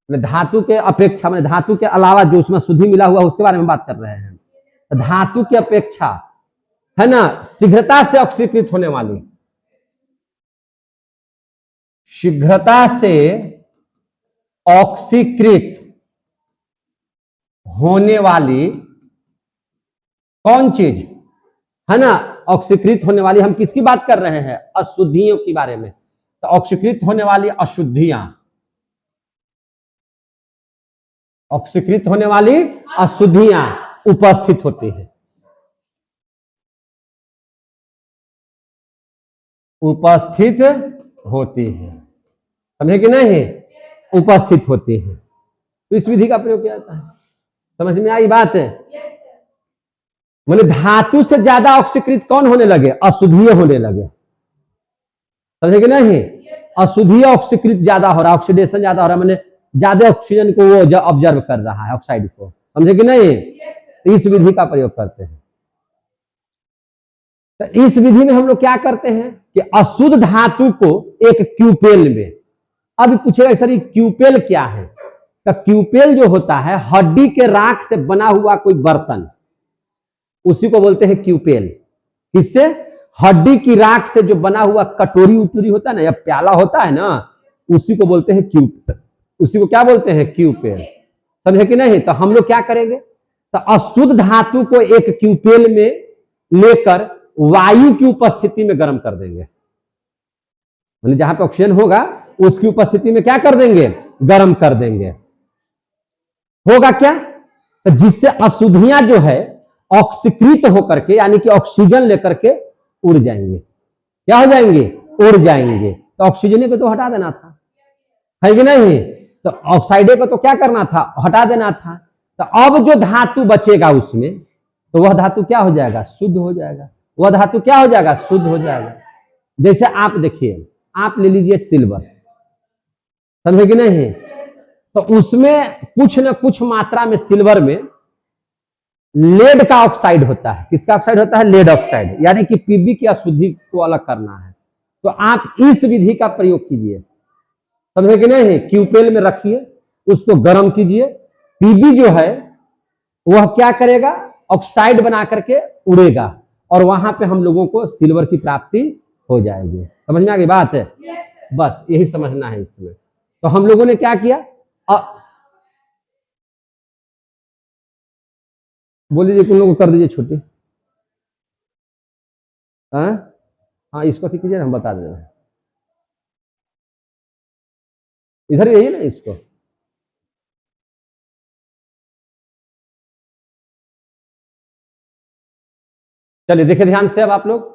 धातु के अपेक्षा मैंने धातु के अलावा जो उसमें शुद्धि मिला हुआ उसके बारे में बात कर रहे हैं। धातु की अपेक्षा, है ना, शीघ्रता से ऑक्सीकृत होने वाली, शीघ्रता से ऑक्सीकृत होने वाली कौन चीज, है ना, ऑक्सीकृत होने वाली, हम किसकी बात कर रहे हैं, अशुद्धियों के बारे में। तो ऑक्सीकृत होने वाली अशुद्धियां, ऑक्सीकृत होने वाली अशुद्धियां उपस्थित होती है, उपस्थित होती है, समझे कि नहीं, उपस्थित होती है। तो इस विधि का प्रयोग किया जाता है, समझ में आई बात है। मैंने धातु से ज्यादा ऑक्सीकृत कौन होने लगे, अशुद्धियां होने लगे, समझे कि नहीं, अशुद्धियां ऑक्सीकृत ज्यादा हो रहा है, ऑक्सीडेशन ज्यादा हो रहा है, मैंने ज्यादा ऑक्सीजन को वो ऑब्जर्व कर रहा है, ऑक्साइड को, समझे कि नहीं। तो इस विधि का प्रयोग करते हैं। तो इस विधि में हम लोग क्या करते हैं कि अशुद्ध धातु को एक क्यूपेल में, अब पूछेगा सर ये क्यूपेल क्या है, तो क्यूपेल जो होता है हड्डी के राख से बना हुआ कोई बर्तन, उसी को बोलते हैं क्यूपेल। किससे, हड्डी की राख से जो बना हुआ कटोरी उटोरी होता है ना, या प्याला होता है ना, उसी को बोलते हैं क्यूपेल, उसी को क्या बोलते हैं, क्यूपेल, समझे कि नहीं। तो हम लोग क्या करेंगे, तो अशुद्ध धातु को एक क्यूपेल में लेकर वायु की उपस्थिति में गर्म कर देंगे, मतलब जहां पे ऑक्सीजन होगा उसकी उपस्थिति में क्या कर देंगे, गर्म कर देंगे। होगा क्या, तो जिससे अशुद्धियां जो है ऑक्सीकृत होकर के, यानी कि ऑक्सीजन लेकर के उड़ जाएंगे, क्या हो जाएंगे, उड़ जाएंगे। तो ऑक्सीजन को तो हटा देना था, है कि नहीं, तो ऑक्साइड को तो क्या करना था, हटा देना था। तो अब जो धातु बचेगा उसमें, तो वह धातु क्या हो जाएगा, शुद्ध हो जाएगा, वह धातु क्या हो जाएगा, शुद्ध हो जाएगा। जैसे आप देखिए, आप ले लीजिए सिल्वर, समझे कि नहीं, तो उसमें कुछ न कुछ मात्रा में सिल्वर में लेड का ऑक्साइड होता है। किसका ऑक्साइड होता है, लेड ऑक्साइड, यानी कि पीबी की अशुद्धि को अलग करना है। तो आप इस विधि का प्रयोग कीजिए, समझे कि नहीं, क्यूपेल में रखिए, उसको गर्म कीजिए, पीबी जो है वह क्या करेगा, ऑक्साइड बना करके उड़ेगा, और वहां पे हम लोगों को सिल्वर की प्राप्ति हो जाएगी। समझ में आ गई बात है, बस यही समझना है इसमें। तो हम लोगों ने क्या किया, बोल दीजिए, तुम लोगों को कर दीजिए छुट्टी। हाँ इसको ठीक कीजिए, हम बता दे रहे हैं, इधर यही ना इसको। चलिए देखिए ध्यान से, अब आप लोग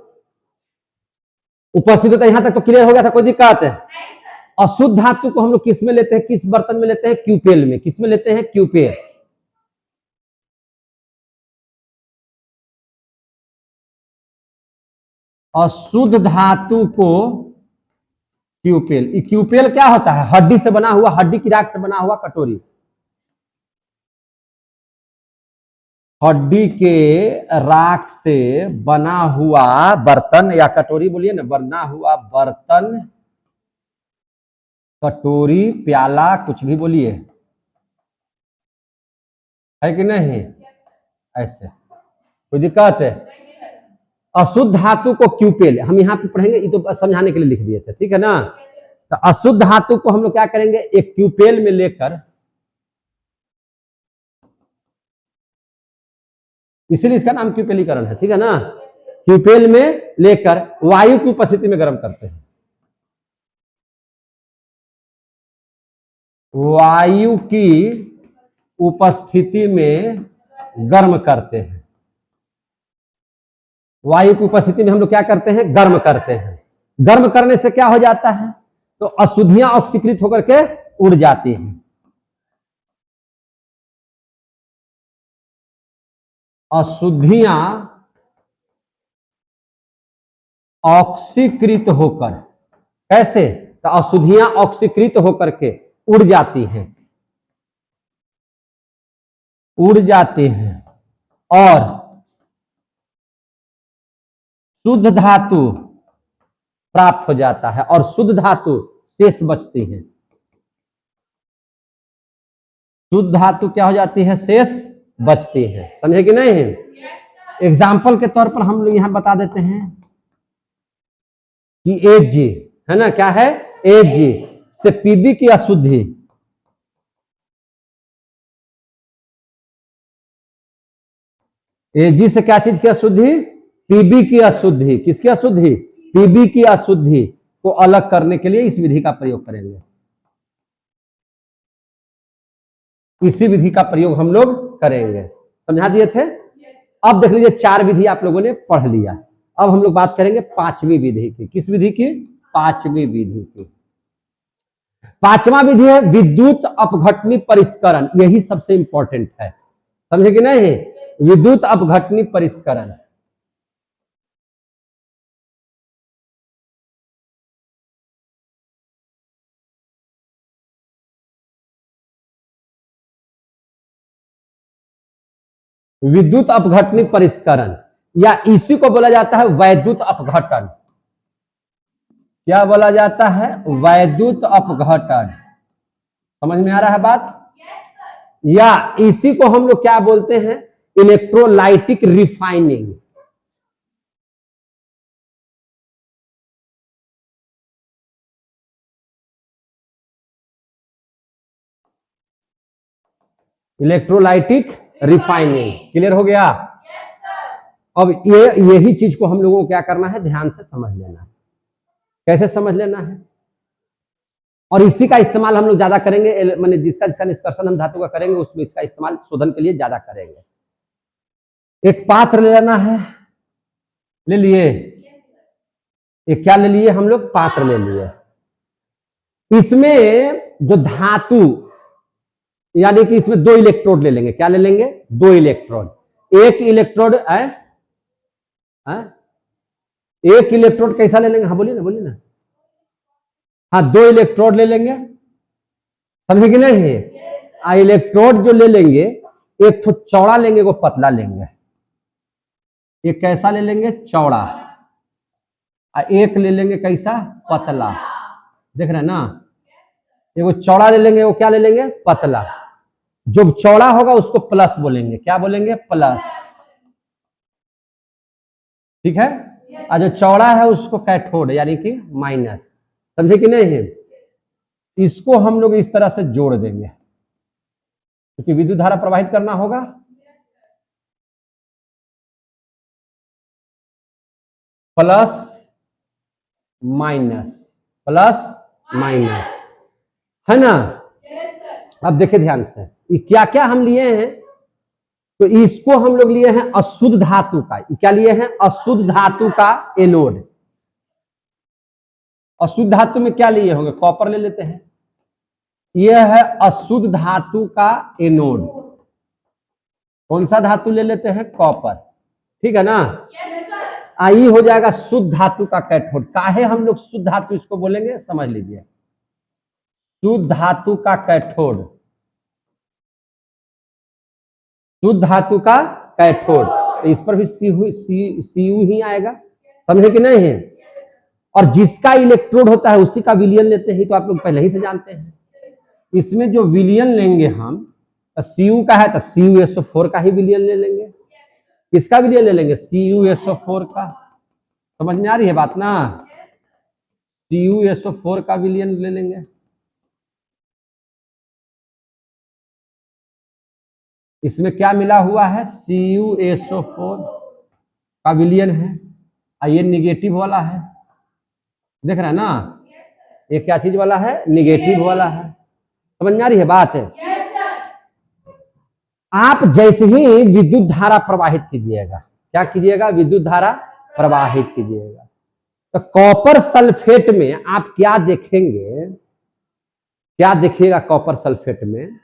उपस्थित होता है, यहां तक तो क्लियर हो गया था, कोई दिक्कत है। अशुद्ध धातु को हम लोग किस में लेते हैं, किस बर्तन में लेते हैं, क्यूपेल में। किस में लेते हैं, क्यूपेल। अशुद्ध धातु को क्यूपेल, क्यूपेल क्या होता है, हड्डी से बना हुआ, हड्डी की राख से बना हुआ कटोरी, हड्डी के राख से बना हुआ बर्तन या कटोरी, बोलिए ना, बना हुआ बर्तन, कटोरी, प्याला, कुछ भी बोलिए, है कि नहीं, ऐसे कोई दिक्कत है। अशुद्ध धातु को क्यूपेल, हम यहाँ पे पढ़ेंगे, ये तो समझाने के लिए लिख दिए थे, ठीक है ना। तो अशुद्ध धातु को हम लोग क्या करेंगे, एक क्यूपेल में लेकर, इसीलिए इसका नाम क्यूपेलीकरण है, ठीक है ना। क्यूपेल में लेकर वायु की उपस्थिति में गर्म करते हैं, वायु की उपस्थिति में गर्म करते हैं। वायु की उपस्थिति में हम लोग क्या करते हैं? गर्म करते हैं। गर्म करने से क्या हो जाता है? तो अशुद्धियां ऑक्सीकृत होकर के उड़ जाती हैं। अशुद्धियां ऑक्सीकृत होकर, कैसे? तो अशुद्धियां ऑक्सीकृत होकर के उड़ जाती हैं, उड़ जाती हैं और शुद्ध धातु प्राप्त हो जाता है और शुद्ध धातु शेष बचती है। शुद्ध धातु क्या हो जाती है? शेष बचती है। समझे कि नहीं? एग्जाम्पल के तौर पर हम लोग यहां बता देते हैं कि Ag है ना, क्या है? Ag से Pb की अशुद्धि, Ag से क्या चीज की अशुद्धि? Pb की अशुद्धि। किसकी अशुद्धि? Pb की अशुद्धि को अलग करने के लिए इस विधि का प्रयोग करेंगे। इसी विधि का प्रयोग हम लोग करेंगे। समझा दिए थे? अब देख लीजिए, 4 विधि आप लोगों ने पढ़ लिया। अब हम लोग बात करेंगे 5वीं विधि की। किस विधि की? 5वीं विधि की। 5वां विधि है विद्युत अपघटनी परिष्करण। यही सबसे इंपॉर्टेंट है। समझे कि नहीं? विद्युत अपघटनी परिष्करण। विद्युत अपघटनी परिष्करण या इसी को बोला जाता है वैद्युत अपघटन। क्या बोला जाता है? वैद्युत अपघटन। समझ में आ रहा है बात? या इसी को हम लोग क्या बोलते हैं? Electrolytic refining. Electrolytic refining. Clear हो गया? अब यही चीज को हम लोगों को क्या करना है? ध्यान से समझ लेना है। कैसे समझ लेना है? और इसी का इस्तेमाल हम लोग ज्यादा करेंगे, माने जिसका जिसका निष्कर्षण हम धातु का करेंगे उसमें इसका इस्तेमाल शोधन के लिए ज्यादा करेंगे। एक पात्र ले लेना है, ले लिए? एक क्या ले लिए हम लोग? पात्र ले लिए। इसमें जो धातु, यानी कि इसमें 2 इलेक्ट्रोड ले लेंगे। क्या ले लेंगे? 2 इलेक्ट्रोड। एक इलेक्ट्रोड है, एक इलेक्ट्रोड कैसा ले लेंगे? हाँ बोलिए ना, बोलिए ना। हाँ, 2 इलेक्ट्रोड ले लेंगे। समझे कि नहीं? इलेक्ट्रोड जो ले लेंगे, एक तो चौड़ा लेंगे, वो पतला लेंगे। एक कैसा ले लेंगे? चौड़ा। एक ले लेंगे कैसा? पतला। देख रहे हैं ना? वो चौड़ा ले लेंगे, वो क्या ले लेंगे? पतला। जो चौड़ा होगा उसको प्लस बोलेंगे। क्या बोलेंगे? प्लस। ठीक है? और जो चौड़ा है उसको कैथोड यानी कि माइनस। समझे कि नहीं? इसको हम लोग इस तरह से जोड़ देंगे क्योंकि विद्युत धारा प्रवाहित करना होगा। प्लस माइनस, प्लस माइनस, है ना? अब देखिए ध्यान से, ये क्या क्या हम लिए हैं? तो इसको हम लोग लिए हैं अशुद्ध धातु का। क्या लिए हैं? अशुद्ध धातु का एनोड। अशुद्ध धातु में क्या लिए होंगे? कॉपर ले लेते हैं। यह है अशुद्ध धातु का एनोड। कौन सा धातु ले लेते हैं? कॉपर। ठीक है ना? आई हो जाएगा शुद्ध धातु का कैथोड। काहे हम लोग शुद्ध धातु इसको बोलेंगे? समझ लीजिए, शुद्ध धातु का कैथोड, शुद्ध धातु का कैथोड। इस पर भी सीयू ही आएगा। समझे कि नहीं? और जिसका इलेक्ट्रोड होता है उसी का विलियन लेते हैं, तो आप लोग पहले ही से जानते हैं। इसमें जो विलियन लेंगे हम, Cu का है तो CuSO4 का ही विलियन ले लेंगे। किसका विलियन ले लेंगे? CuSO4 का। समझ में आ रही है बात ना? CuSO4 का विलियन ले लेंगे। इसमें क्या मिला हुआ है? CuSO4 का विलियन है और ये निगेटिव वाला है। देख रहे हैं ना? ये क्या चीज वाला है? निगेटिव वाला है। समझ में आ रही है बात है? आप जैसे ही विद्युत धारा प्रवाहित कीजिएगा, क्या कीजिएगा? विद्युत धारा प्रवाहित कीजिएगा, तो कॉपर सल्फेट में आप क्या देखेंगे, क्या देखिएगा कॉपर सल्फेट में?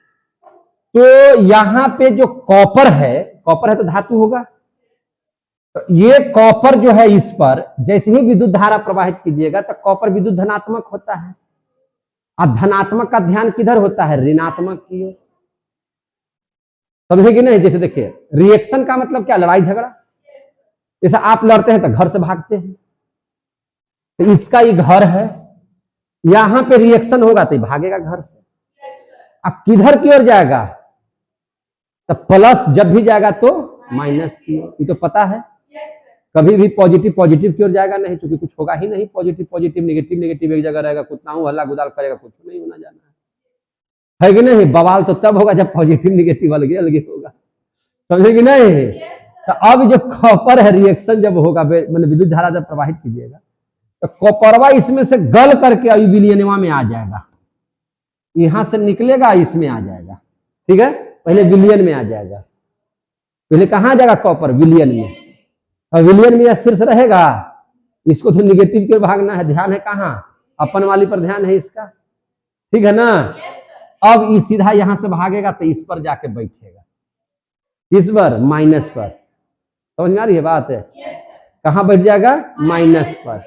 तो यहां पे जो कॉपर है तो धातु होगा, तो ये कॉपर जो है इस पर जैसे ही विद्युत धारा प्रवाहित कीजिएगा तो कॉपर विद्युत धनात्मक होता है, और धनात्मक का ध्यान किधर होता है? ऋणात्मक की ओर। समझे कि नहीं? जैसे देखिए, रिएक्शन का मतलब क्या? लड़ाई झगड़ा। जैसे आप लड़ते हैं तो घर से भागते हैं, तो इसका ये घर है, यहां पे रिएक्शन होगा तो भागेगा घर से। अब किधर की ओर जाएगा? तो प्लस जब भी जाएगा तो माइनस की ओर, ये तो पता है। कभी भी पॉजिटिव पॉजिटिव की ओर जाएगा नहीं, क्योंकि कुछ होगा ही नहीं। पॉजिटिव पॉजिटिव, नेगेटिव नेगेटिव एक जगह रहेगा, कुछ हल्ला गुदाल करेगा, कुछ नहीं होना जाना है कि नहीं? बवाल तो तब होगा जब पॉजिटिव नेगेटिव अलगे अलगे होगा, समझे कि नहीं? तो अब जो कॉपर है, रिएक्शन जब होगा, मतलब विद्युत धारा जब प्रवाहित कीजिएगा, तो कॉपरवा इसमें से गल करके अभी विलियनवा में आ जाएगा, यहां से निकलेगा इसमें आ जाएगा, ठीक है? पहले विलियन में आ जाएगा, पहले कहां जाएगा? कॉपर विलियन में, और विलियन में स्थिर से रहेगा। इसको तो निगेटिव की ओर भागना है, ध्यान है कहां? अपन वाली पर ध्यान है इसका, ठीक है ना? अब ये सीधा यहां से भागेगा तो इस पर जाके बैठेगा, इस पर माइनस पर। समझ में आ रही है बात है? कहां बैठ जाएगा? माइनस पर।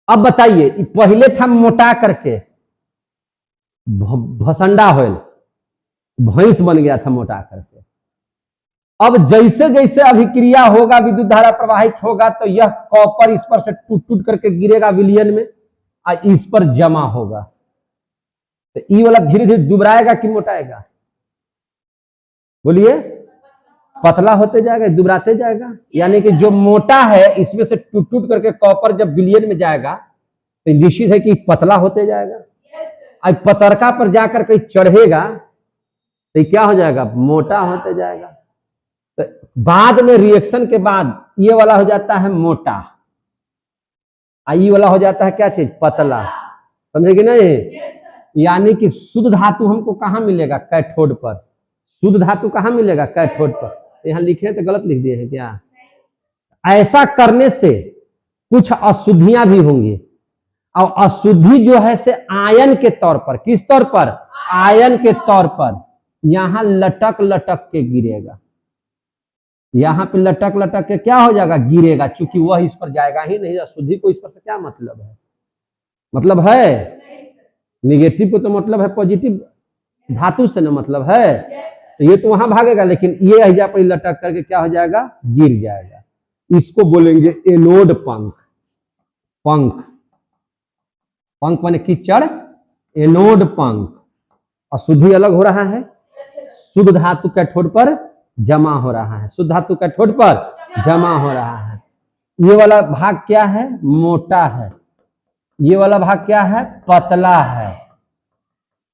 अब बताइए, पहले था मोटा करके भसंडा होल, भैंस बन गया था मोटा करके। अब जैसे जैसे अभिक्रिया होगा, विद्युत धारा प्रवाहित होगा, तो यह कॉपर इस पर से टूट टूट करके गिरेगा विलियन में, और इस पर जमा होगा, तो ई वाला धीरे धीरे दुबराएगा कि मोटाएगा? बोलिए। पतला होते जाएगा, दुबराते जाएगा। यानी कि जो मोटा है इसमें से टूट टूट करके कॉपर जब विलियन में जाएगा तो निश्चित है कि पतला होते जाएगा। अब पतरका पर जाकर के चढ़ेगा तो क्या हो जाएगा? मोटा होते जाएगा। तो बाद में रिएक्शन के बाद ये वाला हो जाता है मोटा, ये वाला हो जाता है क्या चीज? पतला। समझे कि नहीं? यानी कि शुद्ध धातु हमको कहां मिलेगा? कैथोड पर। शुद्ध धातु कहां मिलेगा? कैथोड पर। यहां लिखे तो गलत लिख दिए हैं क्या? ऐसा करने से कुछ अशुद्धियां भी होंगी, और अशुद्धि जो है से आयन के तौर पर, किस तौर पर? आयन के तौर पर यहां लटक लटक के गिरेगा, यहां पे लटक लटक के क्या हो जाएगा? गिरेगा, चूंकि वह इस पर जाएगा ही नहीं। अशुद्धि को इस पर से क्या मतलब है? मतलब है निगेटिव को तो मतलब है पॉजिटिव धातु से ना मतलब है, तो ये तो वहां भागेगा, लेकिन ये अहिजा पर लटक करके क्या हो जाएगा? गिर जाएगा। इसको बोलेंगे एनोड पंख। पंख, पंख माने कीचड़, एनोड पंख। अशुद्धि अलग हो रहा है, शुद्ध धातु कैथोड पर जमा हो रहा है, शुद्ध धातु कैथोड पर जमा हो रहा है। ये वाला भाग क्या है? मोटा है। ये वाला भाग क्या है? पतला है।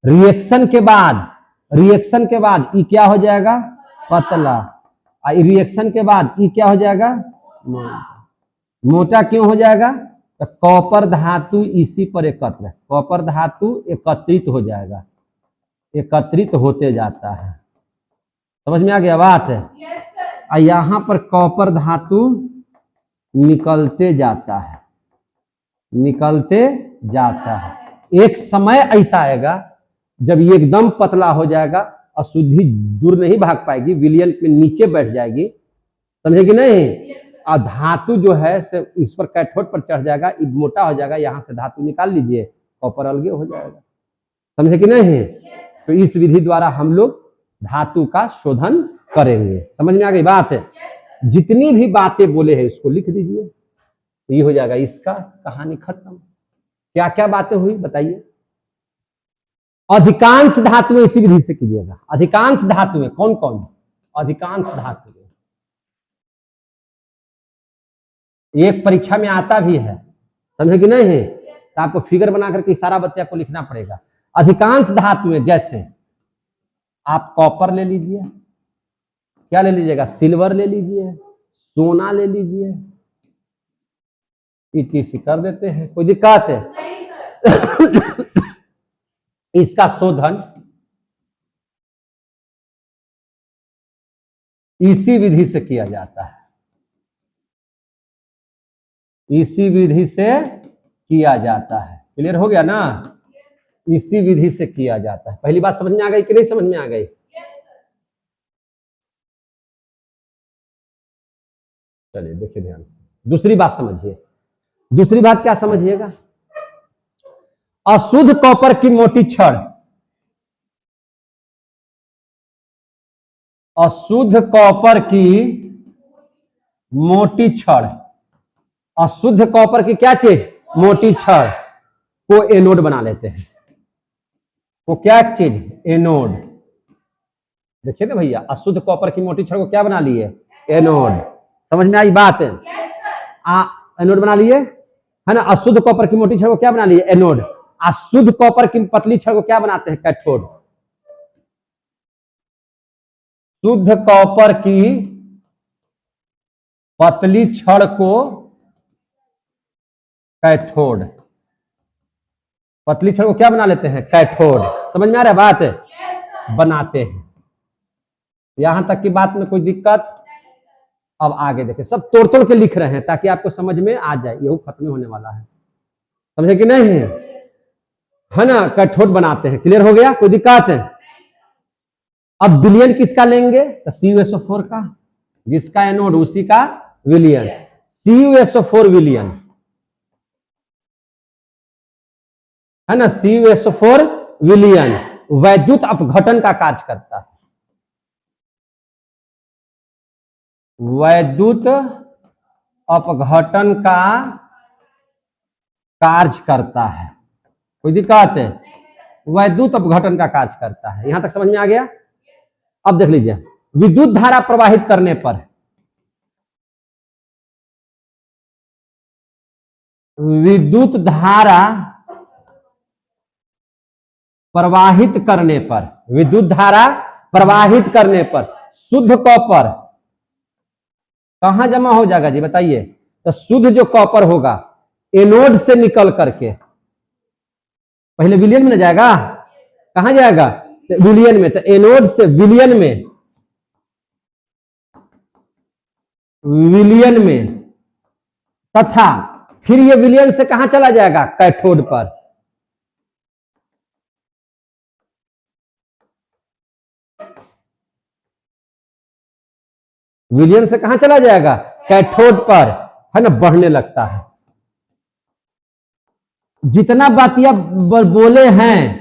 रिएक्शन के बाद ये क्या हो जाएगा? पतला। रिएक्शन के बाद ये क्या हो जाएगा? मोटा क्यों हो जाएगा? तो कॉपर धातु इसी पर एकत्र, कॉपर धातु एकत्रित हो जाएगा, एकत्रित होते जाता है। समझ में आ गया बात है? यहां पर कॉपर धातु निकलते जाता है, निकलते जाता है। एक समय ऐसा आएगा जब ये एकदम पतला हो जाएगा, अशुद्धि दूर नहीं भाग पाएगी, विलियन में नीचे बैठ जाएगी, समझे कि नहीं? और धातु जो है से इस पर कैथोड पर चढ़ जाएगा, ये मोटा हो जाएगा, यहां से धातु निकाल लीजिए, कॉपर अलगे हो जाएगा। समझे कि नहीं? तो इस विधि द्वारा हम लोग धातु का शोधन करेंगे। समझ में आ गई बात है? जितनी भी बातें बोले हैं उसको लिख दीजिए, तो ये हो जाएगा इसका कहानी खत्म। क्या क्या बातें हुई बताइए? अधिकांश धातुएं इसी विधि से कीजिएगा। अधिकांश धातुएं कौन कौन? अधिकांश धातुएं एक परीक्षा में आता भी है, समझे कि नहीं है? तो आपको फिगर बना करके सारा बच्चा को लिखना पड़ेगा। अधिकांश धातुएं, जैसे आप कॉपर ले लीजिए, क्या ले लीजिएगा? सिल्वर ले लीजिए, सोना ले लीजिए, ETC कर देते हैं, कोई दिक्कत है? इसका शोधन इसी विधि से किया जाता है, इसी विधि से किया जाता है। क्लियर हो गया ना? इसी विधि से किया जाता है। पहली बात समझ में आ गई कि नहीं समझ में आ गई? चलिए देखिए ध्यान से, दूसरी बात समझिए। दूसरी बात क्या समझिएगा? अशुद्ध कॉपर की मोटी छड़, अशुद्ध कॉपर की मोटी छड़, अशुद्ध कॉपर की क्या चीज? मोटी छड़ को एनोड बना लेते हैं। वो क्या चीज? एनोड। देखिए ना भैया, अशुद्ध कॉपर की मोटी छड़ को क्या बना लिए? एनोड। समझ में आई बात? एनोड बना लिए है ना। अशुद्ध कॉपर की मोटी छड़ को क्या बना लिए? एनोड। अशुद्ध कॉपर की पतली छड़ को क्या बनाते हैं? कैथोड। शुद्ध कॉपर की पतली छड़ को कैथोड, पतली छड़ को क्या बना लेते हैं? कैथोड। समझ में आ रहा है बात? बनाते हैं। यहां तक की बात में कोई दिक्कत? अब आगे देखें, सब तोड़ तोड़ के लिख रहे हैं ताकि आपको समझ में आ जाए। यही खत्म होने वाला है, समझे कि नहीं? है ना, कैथोड बनाते हैं। क्लियर हो गया? कोई दिक्कत है? अब विलियन किसका लेंगे? तो CuSO4 का, जिसका एनोड उसी का विलियन। CuSO4 विलियन है ना, CuSO4 विलियन वैद्युत अपघटन का कार्य करता है, वैद्युत अपघटन का कार्य करता है। कोई दिक्कत है? वैद्युत अपघटन का कार्य करता है। यहां तक समझ में आ गया? अब देख लीजिए, विद्युत धारा प्रवाहित करने पर, विद्युत धारा प्रवाहित करने पर, विद्युत धारा प्रवाहित करने पर शुद्ध कॉपर कहां जमा हो जाएगा जी बताइए? तो शुद्ध जो कॉपर होगा एनोड से निकल करके पहले विलियन में जाएगा। कहां जाएगा? तो विलियन में। तो एनोड से विलियन में, विलियन में, तथा फिर ये विलियन से कहां चला जाएगा? कैथोड पर। विलियन से कहां चला जाएगा? कैथोड पर, है ना, बढ़ने लगता है। जितना बातिया बोले हैं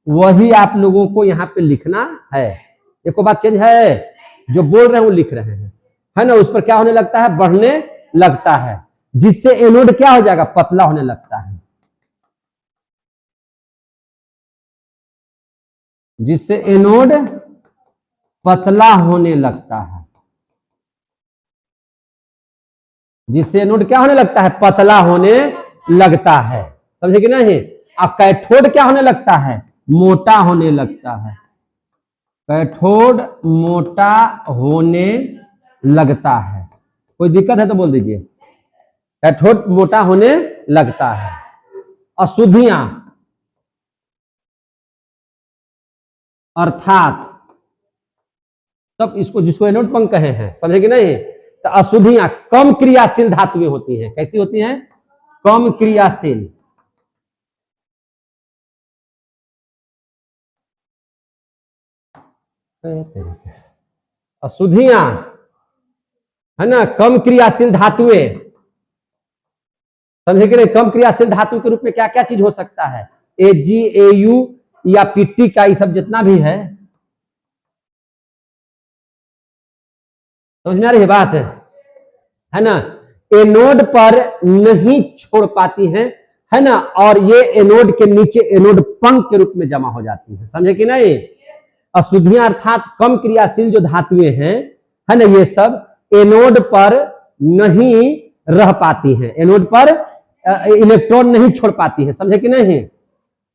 वही आप लोगों को यहां पे लिखना है। एक बात चेंज है, जो बोल रहे हैं वो लिख रहे हैं, है ना। उस पर क्या होने लगता है? बढ़ने लगता है, जिससे एनोड क्या हो जाएगा? पतला होने लगता है, जिससे एनोड पतला होने लगता है, जिससे एनोड क्या होने लगता है? पतला होने लगता है। समझे कि नहीं? अब कैथोड क्या होने लगता है? मोटा होने लगता है। कैथोड मोटा होने लगता है। कोई दिक्कत है तो बोल दीजिए। कैथोड मोटा होने लगता है। अशुद्धियां अर्थात, तब इसको जिसको एनोड पंख कहे हैं, समझे कि नहीं? तो अशुद्धियां कम क्रियाशील धातुएं होती हैं। कैसी होती हैं? कम क्रियाशील। अशुद्धियां है ना, कम क्रियाशील धातुएं। समझे कि नहीं? कम क्रियाशील धातु के रूप में क्या क्या चीज हो सकता है? Ag, Au या पिट्टी का, ये सब जितना भी है। समझ में आ रही है बात? है ना, एनोड पर नहीं छोड़ पाती है ना, और ये एनोड के नीचे एनोड पंख के रूप में जमा हो जाती है। समझे कि नहीं? अशुद्धियां अर्थात कम क्रियाशील जो धातुएं हैं, है ना, ये सब एनोड पर नहीं रह पाती हैं, एनोड पर इलेक्ट्रॉन नहीं छोड़ पाती है। समझे कि नहीं?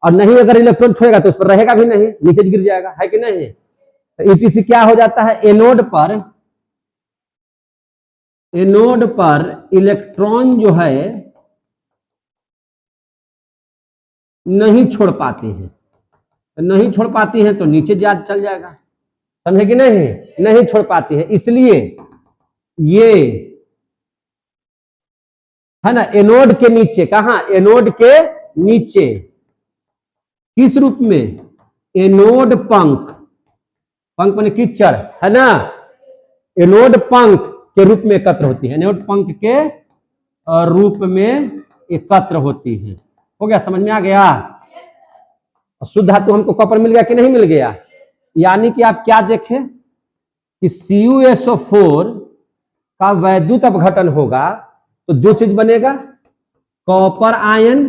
और नहीं अगर इलेक्ट्रॉन छोड़ेगा तो उस पर रहेगा भी नहीं, नीचे गिर जाएगा, है कि नहीं? तो ईटीसी क्या हो जाता है? एनोड पर इलेक्ट्रॉन जो है नहीं छोड़ पाते हैं, नहीं छोड़ पाती हैं तो नीचे जा चल जाएगा, समझे कि नहीं, नहीं छोड़ पाती है, इसलिए ये है ना एनोड के नीचे, कहा एनोड के नीचे, किस रूप में, एनोड पंख, पंख माने कीचड़ है ना, एनोड पंख के रूप में एकत्र होती है, एनोड पंख के रूप में एकत्र होती है। हो गया, समझ में आ गया। शुद्ध धातु हमको कॉपर मिल गया कि नहीं मिल गया, यानी कि आप क्या देखें कि CuSO4 का वैद्युत अपघटन होगा तो दो चीज बनेगा, कॉपर आयन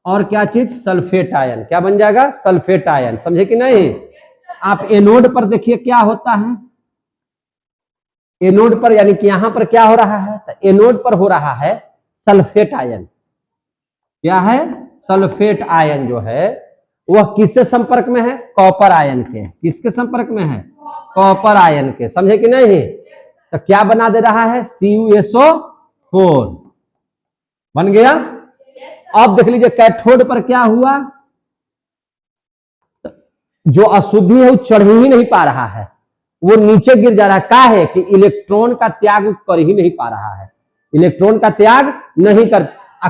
और क्या चीज, सल्फेट आयन, क्या बन जाएगा, सल्फेट आयन, समझे कि नहीं। आप एनोड पर देखिए क्या होता है, एनोड पर यानी कि यहां पर क्या हो रहा है, तो एनोड पर हो रहा है सल्फेट आयन, क्या है, सल्फेट आयन जो है वह किससे संपर्क में है, कॉपर आयन के, किसके संपर्क में है, कॉपर आयन के, समझे कि नहीं। तो क्या बना दे रहा है, CuSO4 बन गया। अब देख लीजिए कैथोड पर क्या हुआ, जो अशुद्धि है वो चढ़ ही नहीं पा रहा है, वो नीचे गिर जा रहा है, क्या है कि इलेक्ट्रॉन का त्याग कर ही नहीं पा रहा है, इलेक्ट्रॉन का त्याग नहीं कर,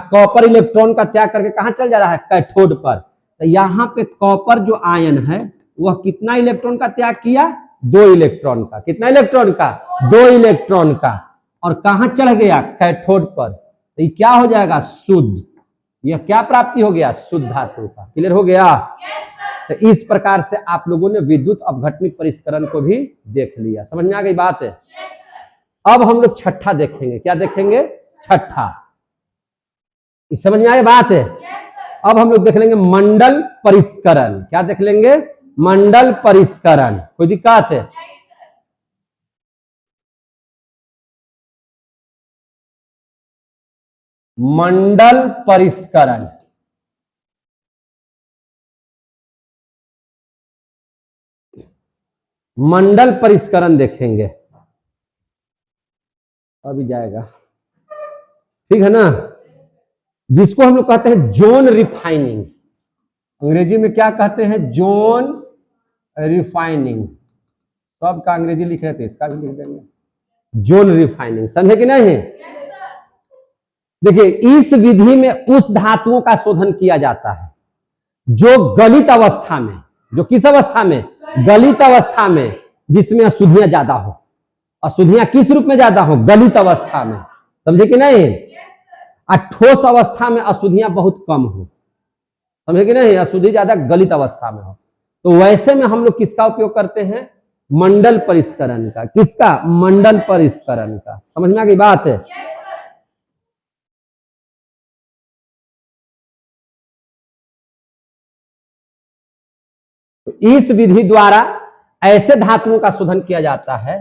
कॉपर इलेक्ट्रॉन का त्याग करके कहां चल जा रहा है, कैथोड पर। तो यहां पे कॉपर जो आयन है वह कितना इलेक्ट्रॉन का त्याग किया, 2 इलेक्ट्रॉन का, कितना इलेक्ट्रॉन का, 2 इलेक्ट्रॉन का, और कहां चढ़ गया, कैथोड पर। तो ये क्या हो जाएगा, शुद्ध, यह क्या प्राप्ति हो गया, शुद्ध धातु का। क्लियर हो गया। तो इस प्रकार से आप लोगों ने विद्युत अपघटनी परिष्करण को भी देख लिया, समझ में आ गई बात है। अब हम लोग छठा देखेंगे, क्या देखेंगे, छठा, इस समझ में आए बात है। अब हम लोग देख लेंगे मंडल परिष्करण, क्या देख लेंगे, मंडल परिष्करण, कोई दिक्कत है, मंडल परिष्करण, मंडल परिष्करण देखेंगे, अभी जाएगा, ठीक है ना, जिसको हम लोग कहते हैं जोन रिफाइनिंग, अंग्रेजी में क्या कहते हैं, जोन रिफाइनिंग, सबका अंग्रेजी लिखे थे, इसका भी लिख देंगे, जोन रिफाइनिंग, समझे कि नहीं। देखिए इस विधि में उस धातुओं का शोधन किया जाता है जो गलित अवस्था में, जो किस अवस्था में, गलित अवस्था में, जिसमें अशुद्धियां ज्यादा हो, अशुद्धियां किस रूप में ज्यादा हो, गलित अवस्था में, समझे कि नहीं। ठोस अवस्था में अशुद्धियां बहुत कम हो, समझे कि नहीं, अशुद्धि ज्यादा गलित अवस्था में हो। तो वैसे में हम लोग किसका उपयोग करते हैं, मंडल परिष्करण का, किसका, मंडल परिष्करण का, समझ में आ गई बात है। तो इस विधि द्वारा ऐसे धातुओं का शोधन किया जाता है